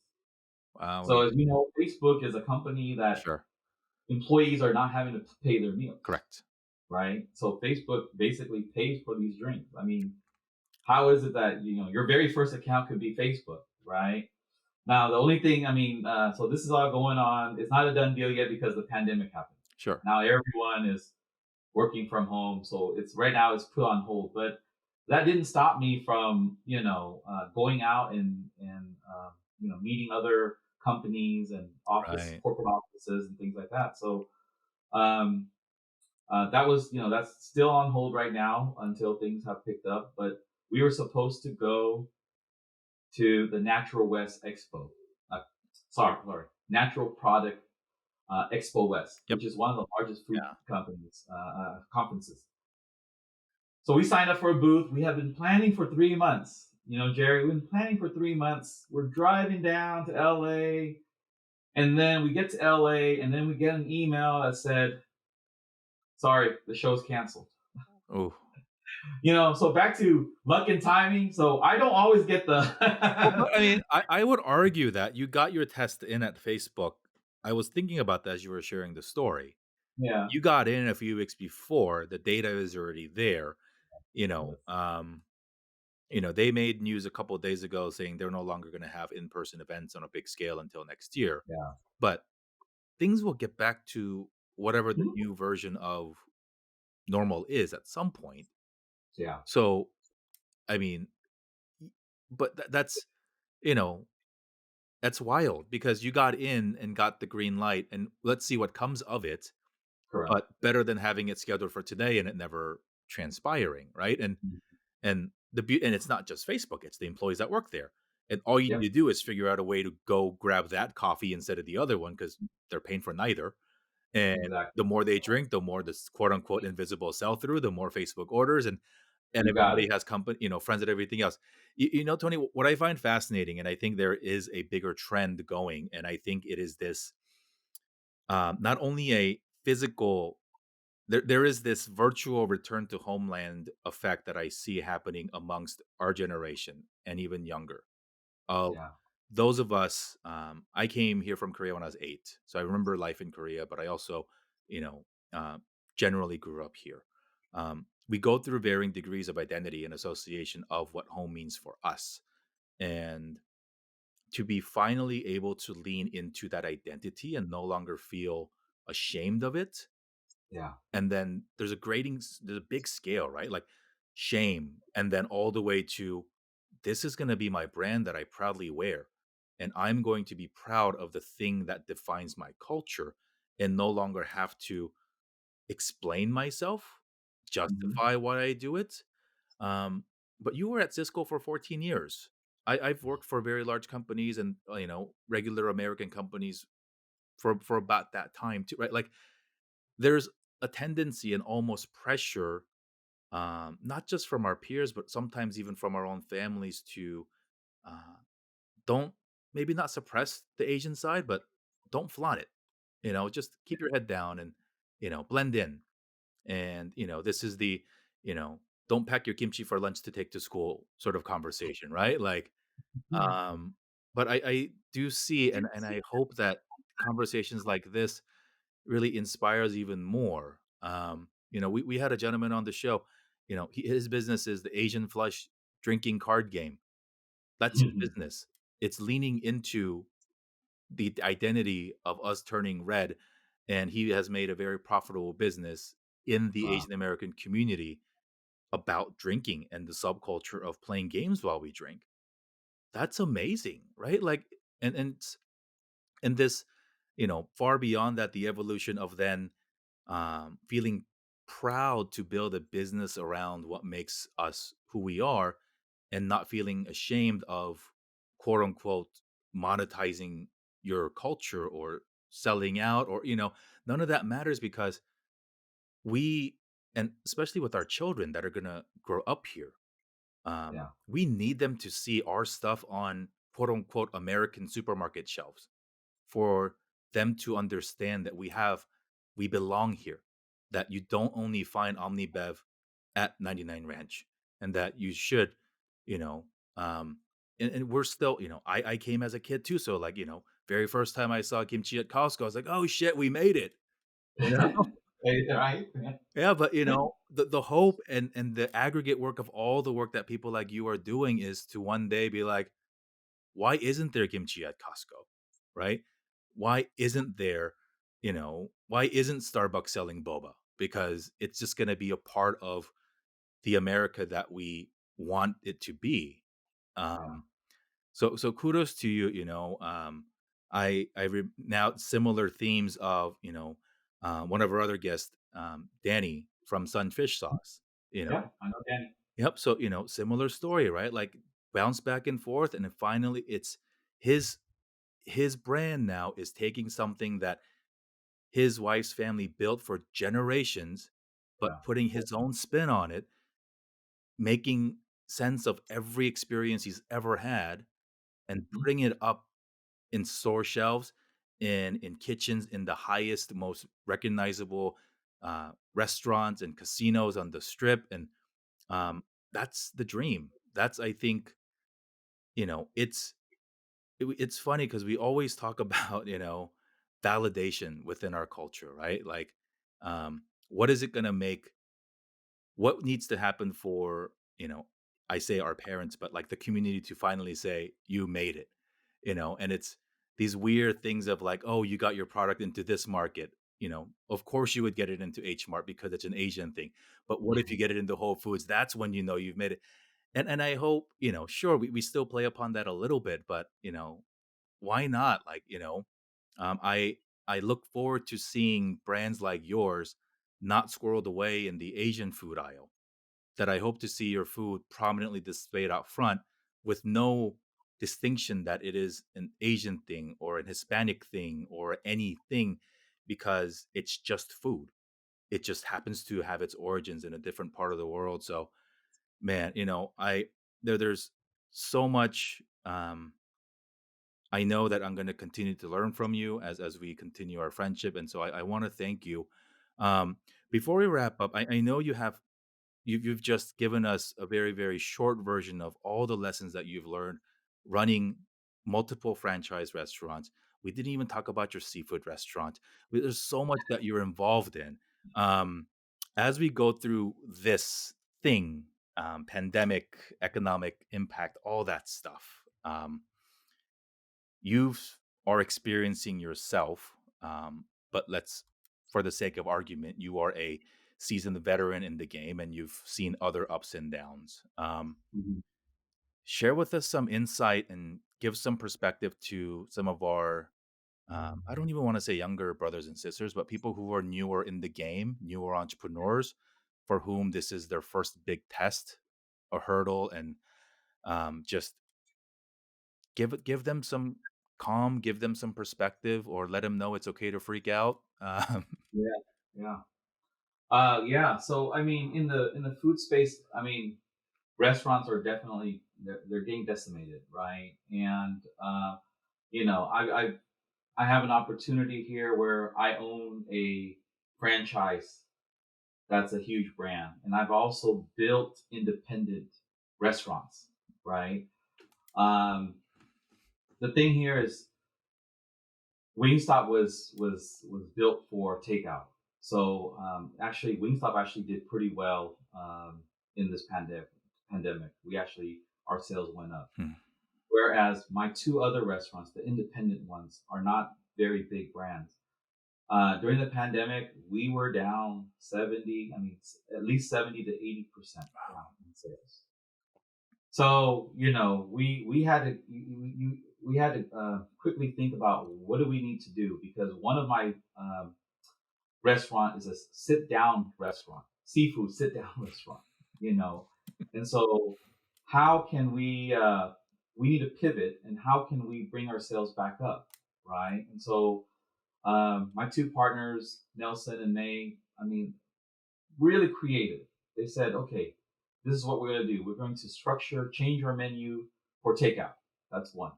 Wow. So as you know, Facebook is a company that Sure. employees are not having to pay their meals, Correct. right? So Facebook basically pays for these drinks. I mean, how is it that your very first account could be Facebook, right? Now the only thing, I mean, so this is all going on. It's not a done deal yet because the pandemic happened. Sure. Now everyone is working from home, so it's right now it's put on hold. But that didn't stop me from going out and meeting other companies and Right. corporate offices and things like that. So um, that was that's still on hold right now until things have picked up. But we were supposed to go to the Natural West Expo. Uh, sorry, Natural Product Expo West, Yep. which is one of the largest food Yeah. conferences. So we signed up for a booth. We have been planning for 3 months. Jerry, we've been planning for 3 months. We're driving down to LA, and then we get to LA, and then we get an email that said, sorry, the show's canceled. Oh. So back to luck and timing. So I don't always get Well, but the I mean, I would argue that you got your test in at Facebook. I was thinking about that as you were sharing the story. yeah. You got in a few weeks before, the data is already there, you know, Yes. um, they made news a couple of days ago saying they're no longer gonna have in-person events on a big scale until next year, Yeah. but things will get back to whatever the Mhm. new version of normal is at some point. Yeah. So, I mean, y but you know, that's wild because you got in and got the green light, and let's see what comes of it, Correct. but better than having it scheduled for today and it never transpiring, right? Mhm. And it's not just Facebook, it's the employees that work there. And all you need Yep. to do is figure out a way to go grab that coffee instead of the other one because 'cause they're paying for neither. And Exactly. the more they drink, the more this quote unquote invisible sell through, the more Facebook orders and You got everybody it. has company, friends and everything else. Tony, what I find fascinating, and I think there is a bigger trend going, and I think it is this not only a physical there is this virtual return to homeland effect that I see happening amongst our generation and even younger. Of Yeah. those of us, I came here from Korea when I was 8, so I remember life in Korea, but I also, you know, uh, generally grew up here. We go through varying degrees of identity and association of what home means for us, and to be finally able to lean into that identity and no longer feel ashamed of it. Yeah. And then there's a big scale, right? Like shame, and then all the way to this is going to be my brand that I proudly wear. And I'm going to be proud of the thing that defines my culture and no longer have to explain myself, Mhm. justify why I do it. Um, but you were at Cisco for 14 years. I've worked for very large companies and regular American companies for about that time too, right? Like there's a tendency and almost pressure, not just from our peers, but sometimes even from our own families to uh, don't maybe not suppress the Asian side, but don't flaunt it. Just keep your head down and blend in. And this is the you know don't pack your kimchi for lunch to take to school sort of conversation, right? Like, Mhm. but I do see and I hope that conversations like this really inspires even more. We had a gentleman on the show. His business is the Asian flush drinking card game. That's his Mhm. business. It's leaning into the identity of us turning red, and he has made a very profitable business in the Wow. Asian American community about drinking and the subculture of playing games while we drink. That's amazing, right? Like, and this, far beyond that, the evolution of then feeling proud to build a business around what makes us who we are and not feeling ashamed of quote unquote monetizing your culture or selling out or none of that matters because we and especially with our children that are going to grow up here, Yeah. we need them to see our stuff on quote unquote American supermarket shelves for them to understand that we belong here, that you don't only find OmniBev at 99 Ranch, and that you should, you know, um, and we're still, I came as a kid too, so like, very first time I saw kimchi at Costco, I was like, oh shit, we made it, you know? Right? Yeah, but the hope and the aggregate work of all the work that people like you are doing is to one day be like, why isn't there kimchi at Costco? Right? Why isn't Starbucks selling boba? Because it's just going to be a part of the America that we want it to be. Yeah. Um, so kudos to you. Now similar themes of one of our other guests, Danny from Sunfish Sauce. You know, Yeah. I know Danny. yep. So similar story, right? Like bounce back and forth, and then finally, it's his his brand now is taking something that his wife's family built for generations, but Yeah. putting his own spin on it making sense of every experience he's ever had and Mhm. putting it up in store shelves, in kitchens, in the highest, most recognizable, restaurants and casinos on the Strip, and, um, that's the dream. That's, I think, you know, it's funny because we always talk about, validation within our culture, right? Like, what is it gonna make what needs to happen for, I say our parents, but like the community to finally say, "You made it," and it's these weird things of like, "Oh, you got your product into this market." Of course you would get it into H Mart because it's an Asian thing. But what if you Mhm. get it into Whole Foods? That's when you know you've made it. And I hope, sure, we still play upon that a little bit, but why not? Like, I look forward to seeing brands like yours not squirreled away in the Asian food aisle, that I hope to see your food prominently displayed out front with no distinction that it is an Asian thing or an Hispanic thing or anything, because it's just food. It just happens to have its origins in a different part of the world. So, man, there's so much. I know that I'm going to continue to learn from you as we continue our friendship, and so I want to thank you. Um, Before we wrap up, I know you've just given us a very, very short version of all the lessons that you've learned running multiple franchise restaurants. We didn't even talk about your seafood restaurant. There's so much that you're involved in. Um, as we go through this thing, pandemic, economic impact, all that stuff, you are experiencing yourself. But for the sake of argument, you are a seasoned veteran in the game and you've seen other ups and downs. Mhm. Share with us some insight and give some perspective to some of our, I don't even want to say younger brothers and sisters, but people who are newer in the game, newer entrepreneurs for whom this is their first big test, a hurdle, and just give them some calm, give them some perspective, or let them know it's okay to freak out. Yeah, yeah, yeah. So I mean, in the food space, I mean, restaurants are definitely they're getting decimated, right? And you know, I have an opportunity here where I own a franchise that's a huge brand, and I've also built independent restaurants, right? Um, the thing here is WingStop was built for takeout. So actually, WingStop actually did pretty well in this pandemic. We actually our sales went up. Hmm. Whereas my two other restaurants, the independent ones, are not very big brands. During the pandemic, we were down 70. I mean, at least 70 to 80% down in sales. So you know, we had to we had to quickly think about what do we need to do because one of my restaurant is a sit down restaurant, seafood sit down restaurant, you know, and so how can we need to pivot and how can we bring our sales back up, right? And so my two partners, Nelson and May, I mean, really creative. They said, okay, this is what we're going to do. We're going to change our menu for takeout. That's one.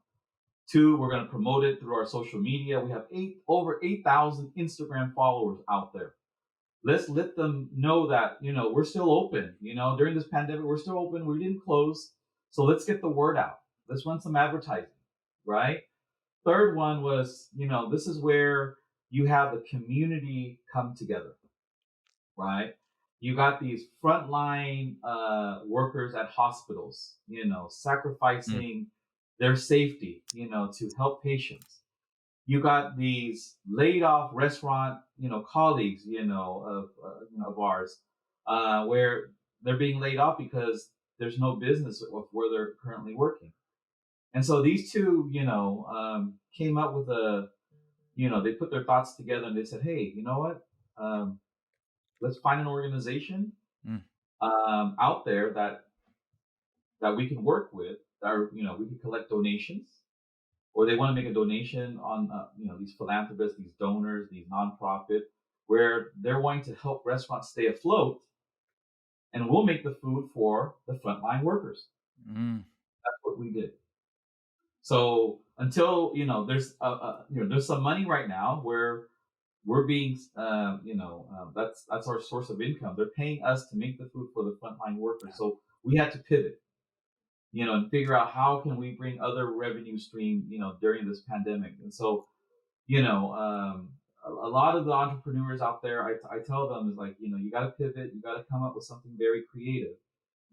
Two, we're going to promote it through our social media. We have over 8,000 Instagram followers out there. Let's let them know that, you know, we're still open. You know, during this pandemic, we're still open. We didn't close. So let's get the word out. Let's run some advertising, right? Third one was, you know, this is where you have the community come together, right? You got these frontline workers at hospitals, you know, Mm, sacrificing their safety, you know, to help patients. You got these laid off restaurant, you know, colleagues, of ours, where they're being laid off because there's no business where they're currently working. And so these two, came up with they put their thoughts together and they said, hey, you know what? Um, let's find an organization mm, out there that we can work with, that are, you know, we can collect donations, or they want to make a donation on, these philanthropists, these donors, these nonprofit, where they're wanting to help restaurants stay afloat and we'll make the food for the frontline workers. Mm. That's what we did. So until there's some money right now where we're being that's our source of income. They're paying us to make the food for the frontline workers. So we had to pivot, and figure out how can we bring other revenue stream, during this pandemic. And so, a lot of the entrepreneurs out there, I tell them is like, you got to pivot, you got to come up with something very creative.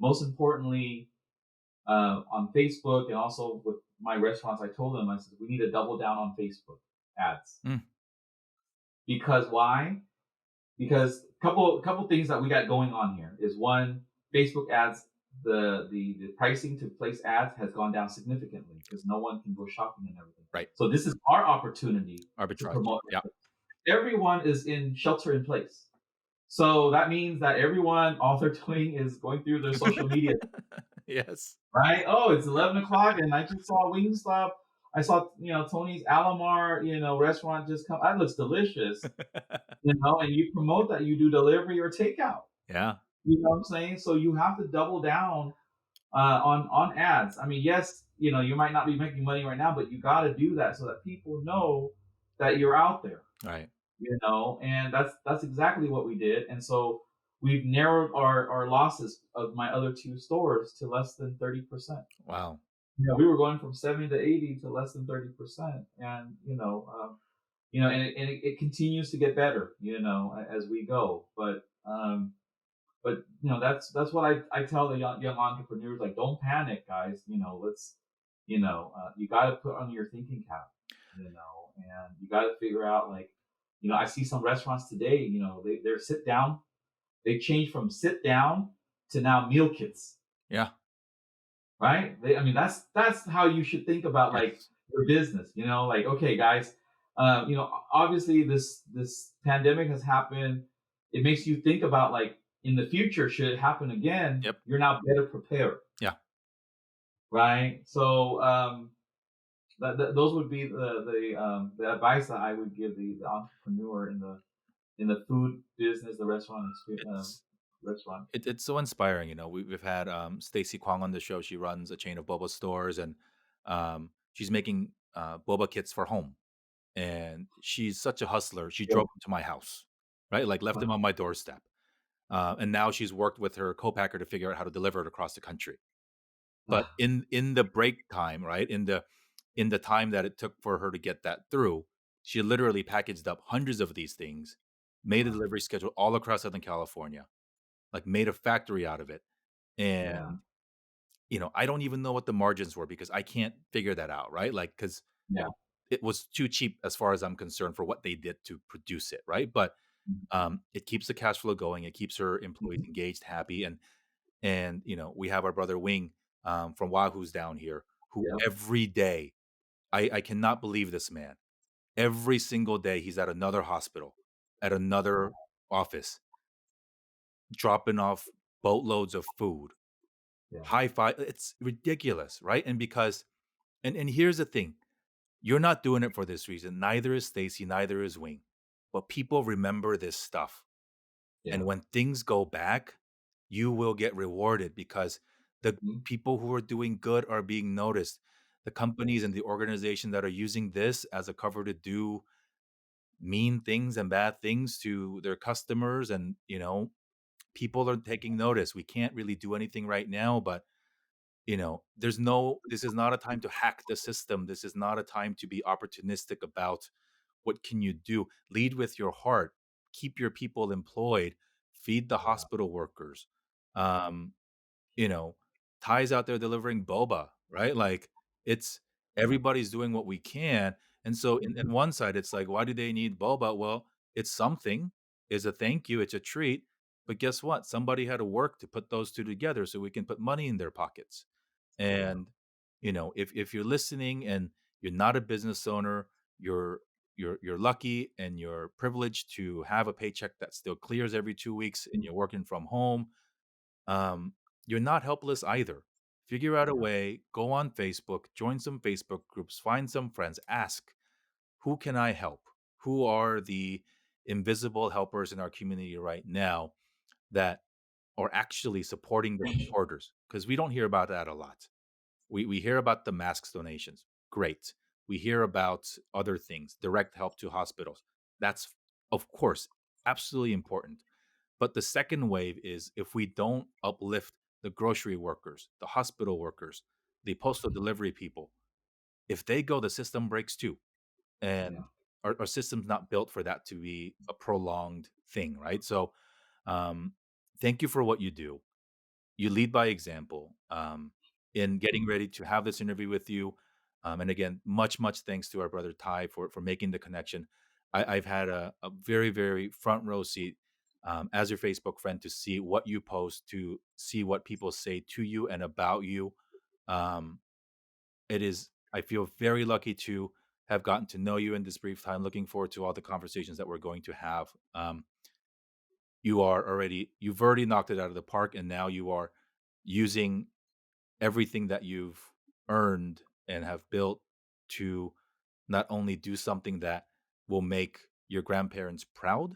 Most importantly, on Facebook and also with my restaurants, I told them, I said, we need to double down on Facebook ads. Mm. Because why? Because couple things that we got going on here is one, Facebook ads, the pricing to place ads has gone down significantly because no one can go shopping and everything. Right. So this is our opportunity to Arbitrage. promote. Yeah. Everyone is in shelter in place. So that means that everyone, all they're doing is going through their social media, Yes. right? Oh, it's 11 o'clock and I just saw WingStop. I saw, Tony's Alamar, restaurant just come. That looks delicious, and you promote that you do delivery or takeout. Yeah. You know what I'm saying? So you have to double down on ads. I mean, yes, you might not be making money right now, but you got to do that so that people know that you're out there. Right. And that's exactly what we did. And so we've narrowed our losses of my other two stores to less than 30%. Wow. We were going from 70 to 80 to less than 30%, and it continues to get better, as we go. But that's what I tell the young entrepreneurs, like, don't panic, guys. Let's you got to put on your thinking cap, and you got to figure out, like, I see some restaurants today, they're sit down, they change from sit down to now meal kits, Yeah. right? I mean, that's how you should think about, like, Yes. your business. Like, okay, guys, obviously this pandemic has happened. It makes you think about, like, in the future, should it happen again, Yep. you're now better prepared, Yeah. right? So those would be the advice that I would give the entrepreneur in the food business, the restaurant experience, It's restaurant. it's so inspiring. We've had Stacy Kwong on the show. She runs a chain of boba stores, and she's making boba kits for home. And she's such a hustler. She Yeah. drove them to my house, right? Like left them on my doorstep. And now she's worked with her co-packer to figure out how to deliver it across the country. But in the break time, right? In the time that it took for her to get that through, she literally packaged up hundreds of these things, made a Wow. delivery schedule all across Southern California, like made a factory out of it. Yeah. And I don't even know what the margins were because I can't figure that out, right? Like, because Yeah. it was too cheap as far as I'm concerned for what they did to produce it, right? But it keeps the cash flow going. It keeps her employees Mhm. engaged, happy, and we have our brother Wing from Wahoo's down here, who Yeah. every day, I cannot believe this man. Every single day, he's at another hospital, at another office, dropping off boatloads of food, Yeah. high five. It's ridiculous, right? And here's the thing: you're not doing it for this reason. Neither is Stacy, neither is Wing. But people remember this stuff. And Yeah. when things go back, you will get rewarded because the Mhm. people who are doing good are being noticed. The Yeah. companies and the organization that are using this as a cover to do mean things and bad things to their customers, and people are taking notice. We can't really do anything right now, but this is not a time to hack the system. This is not a time to be opportunistic about what can you do. Lead with your heart. Keep your people employed. Feed the Yeah. hospital workers. Um, you know, Ty's out there delivering boba, right? Like it's Yeah. everybody's doing what we can. And so in Mhm. one side, it's like, why do they need boba? Well, it's something, it's a thank you, it's a treat. But guess what? Somebody had to work to put those two together so we can put money in their pockets. Yeah. And if you're listening and you're not a business owner, you're you're lucky and you're privileged to have a paycheck that still clears every 2 weeks and Mhm. you're working from home. um, you're not helpless either. Figure out a Yeah. way, go on Facebook, join some Facebook groups, find some friends, ask, who can I help? Who are the invisible helpers in our community right now that or actually supporting the supporters, because we don't hear about that a lot. We hear about the masks donations. Great. We hear about other things, direct help to hospitals. That's, of course, absolutely important. But the second wave is if we don't uplift the grocery workers, the hospital workers, the postal delivery people, if they go, the system breaks too. Yeah. And our system's not built for that to be a prolonged thing, right? So, um, thank you for what you do. You lead by example, in getting ready to have this interview with you. And again, much thanks to our brother Ty for making the connection. I've had a very, very front row seat, as your Facebook friend, to see what you post, to see what people say to you and about you. Um, it is, I feel very lucky to have gotten to know you in this brief time. Looking forward to all the conversations that we're going to have. You've already knocked it out of the park, and now you are using everything that you've earned and have built to not only do something that will make your grandparents proud,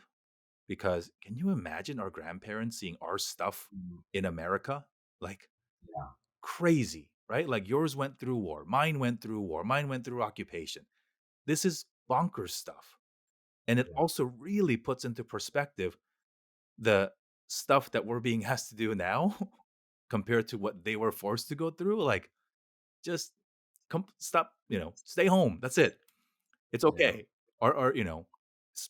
because can you imagine our grandparents seeing our stuff Mhm. in America? Like, Yeah. crazy, right? Like, yours went through war, mine went through war, mine went through occupation. This is bonkers stuff. And it Yeah. also really puts into perspective the stuff that we're being asked to do now compared to what they were forced to go through. Like, just stop, stay home. That's it. It's Yeah. okay. Or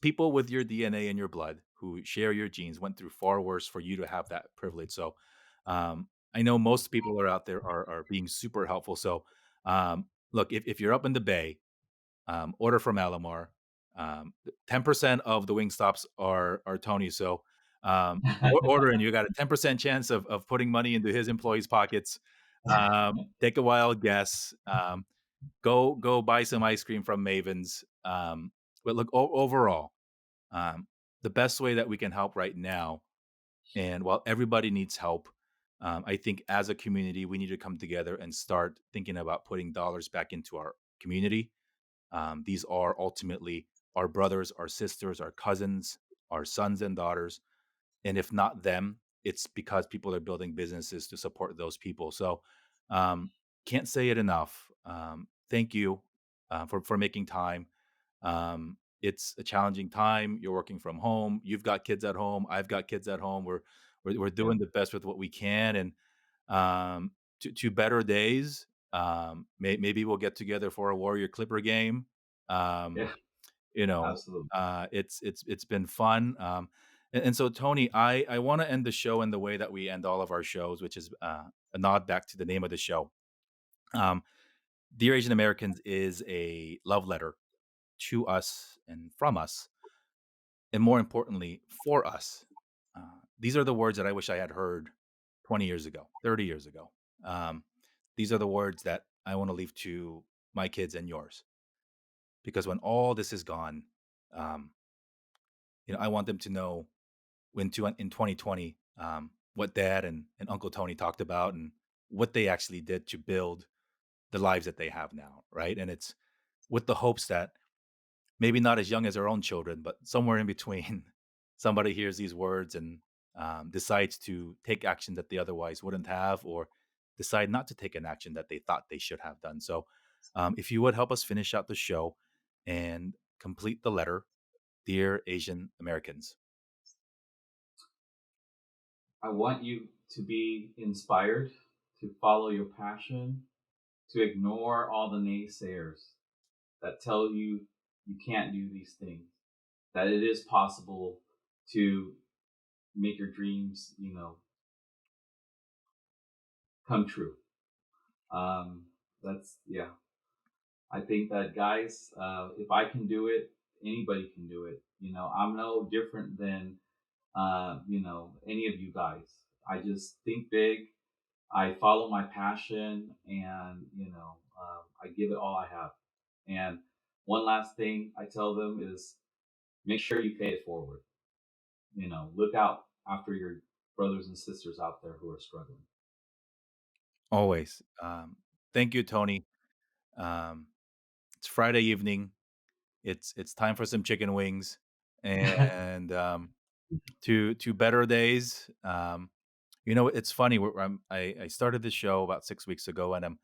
people with your DNA and your blood who share your genes went through far worse for you to have that privilege. So, I know most people are out there are being super helpful. So, look, if you're up in the Bay, order from Alamar. 10% of the wing stops are Tony. So, order, and you got a 10% chance of putting money into his employees' pockets. Take a wild guess. Go buy some ice cream from Maven's. But look, overall, um, the best way that we can help right now, and while everybody needs help, I think as a community we need to come together and start thinking about putting dollars back into our community. These are ultimately our brothers, our sisters, our cousins, our sons and daughters. And if not them, it's because people are building businesses to support those people. So, um, can't say it enough. Thank you, for making time. It's a challenging time. You're working from home. You've got kids at home. I've got kids at home. We're Yeah. doing the best with what we can, and to better days. Maybe we'll get together for a Warrior Clipper game. Um, Yeah. you know, Absolutely. it's been fun. And so, Tony, I want to end the show in the way that we end all of our shows, which is, a nod back to the name of the show. Um, Dear Asian Americans is a love letter to us and from us, and more importantly, for us. These are the words that I wish I had heard 20 years ago, 30 years ago. Um, these are the words that I want to leave to my kids and yours, because when all this is gone, um, I want them to know in 2020, what Dad and Uncle Tony talked about and what they actually did to build the lives that they have now, right? And it's with the hopes that maybe not as young as our own children, but somewhere in between, somebody hears these words and, decides to take action that they otherwise wouldn't have, or decide not to take an action that they thought they should have done. So, if you would help us finish out the show and complete the letter, Dear Asian Americans. I want you to be inspired to follow your passion, to ignore all the naysayers that tell you you can't do these things, that it is possible to make your dreams, come true. That's, yeah. I think that, guys, if I can do it, anybody can do it. I'm no different than, any of you guys. I just think big. I follow my passion, and I give it all I have. And one last thing I tell them is make sure you pay it forward. Look out after your brothers and sisters out there who are struggling. Always. Thank you, Tony. Um, it's Friday evening. It's time for some chicken wings, and, to better days. It's funny. I started this show about 6 weeks ago, and I'm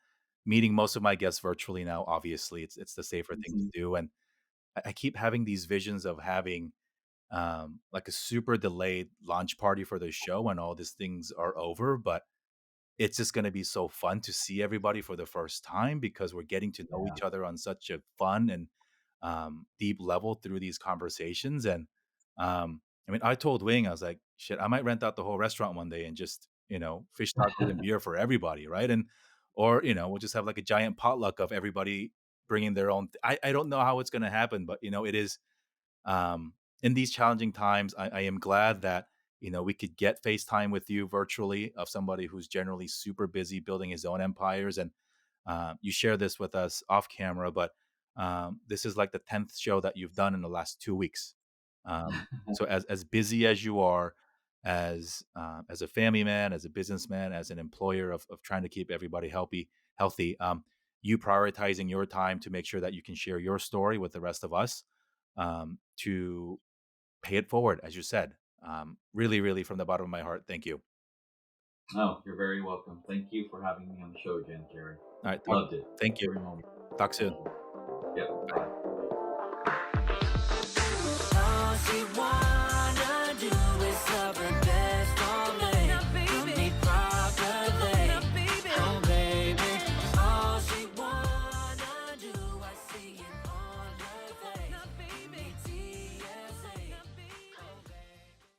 meeting most of my guests virtually now. Obviously, it's the safer thing to Mhm. do, and I keep having these visions of having like a super delayed launch party for the show when all these things are over. But it's just going to be so fun to see everybody for the first time because we're getting to know Yeah. each other on such a fun and deep level through these conversations. And I mean, I told Wing, I was like, shit, I might rent out the whole restaurant one day and just, fish tacos and beer for everybody, right? And or we'll just have like a giant potluck of everybody bringing their own. I don't know how it's going to happen, but it is in these challenging times, I am glad that we could get FaceTime with you virtually of somebody who's generally super busy building his own empires, and you share this with us off camera, but this is like the 10th show that you've done in the last 2 weeks. So as busy as you are, as a family man, as a businessman, as an employer of trying to keep everybody healthy, you prioritizing your time to make sure that you can share your story with the rest of us to pay it forward, as you said. Really, really, from the bottom of my heart, thank you. No, you're very welcome. Thank you for having me on the show again, Jerry. All right, Loved it. thank you. Every moment. Talk Thank soon. you. Yep. Bye.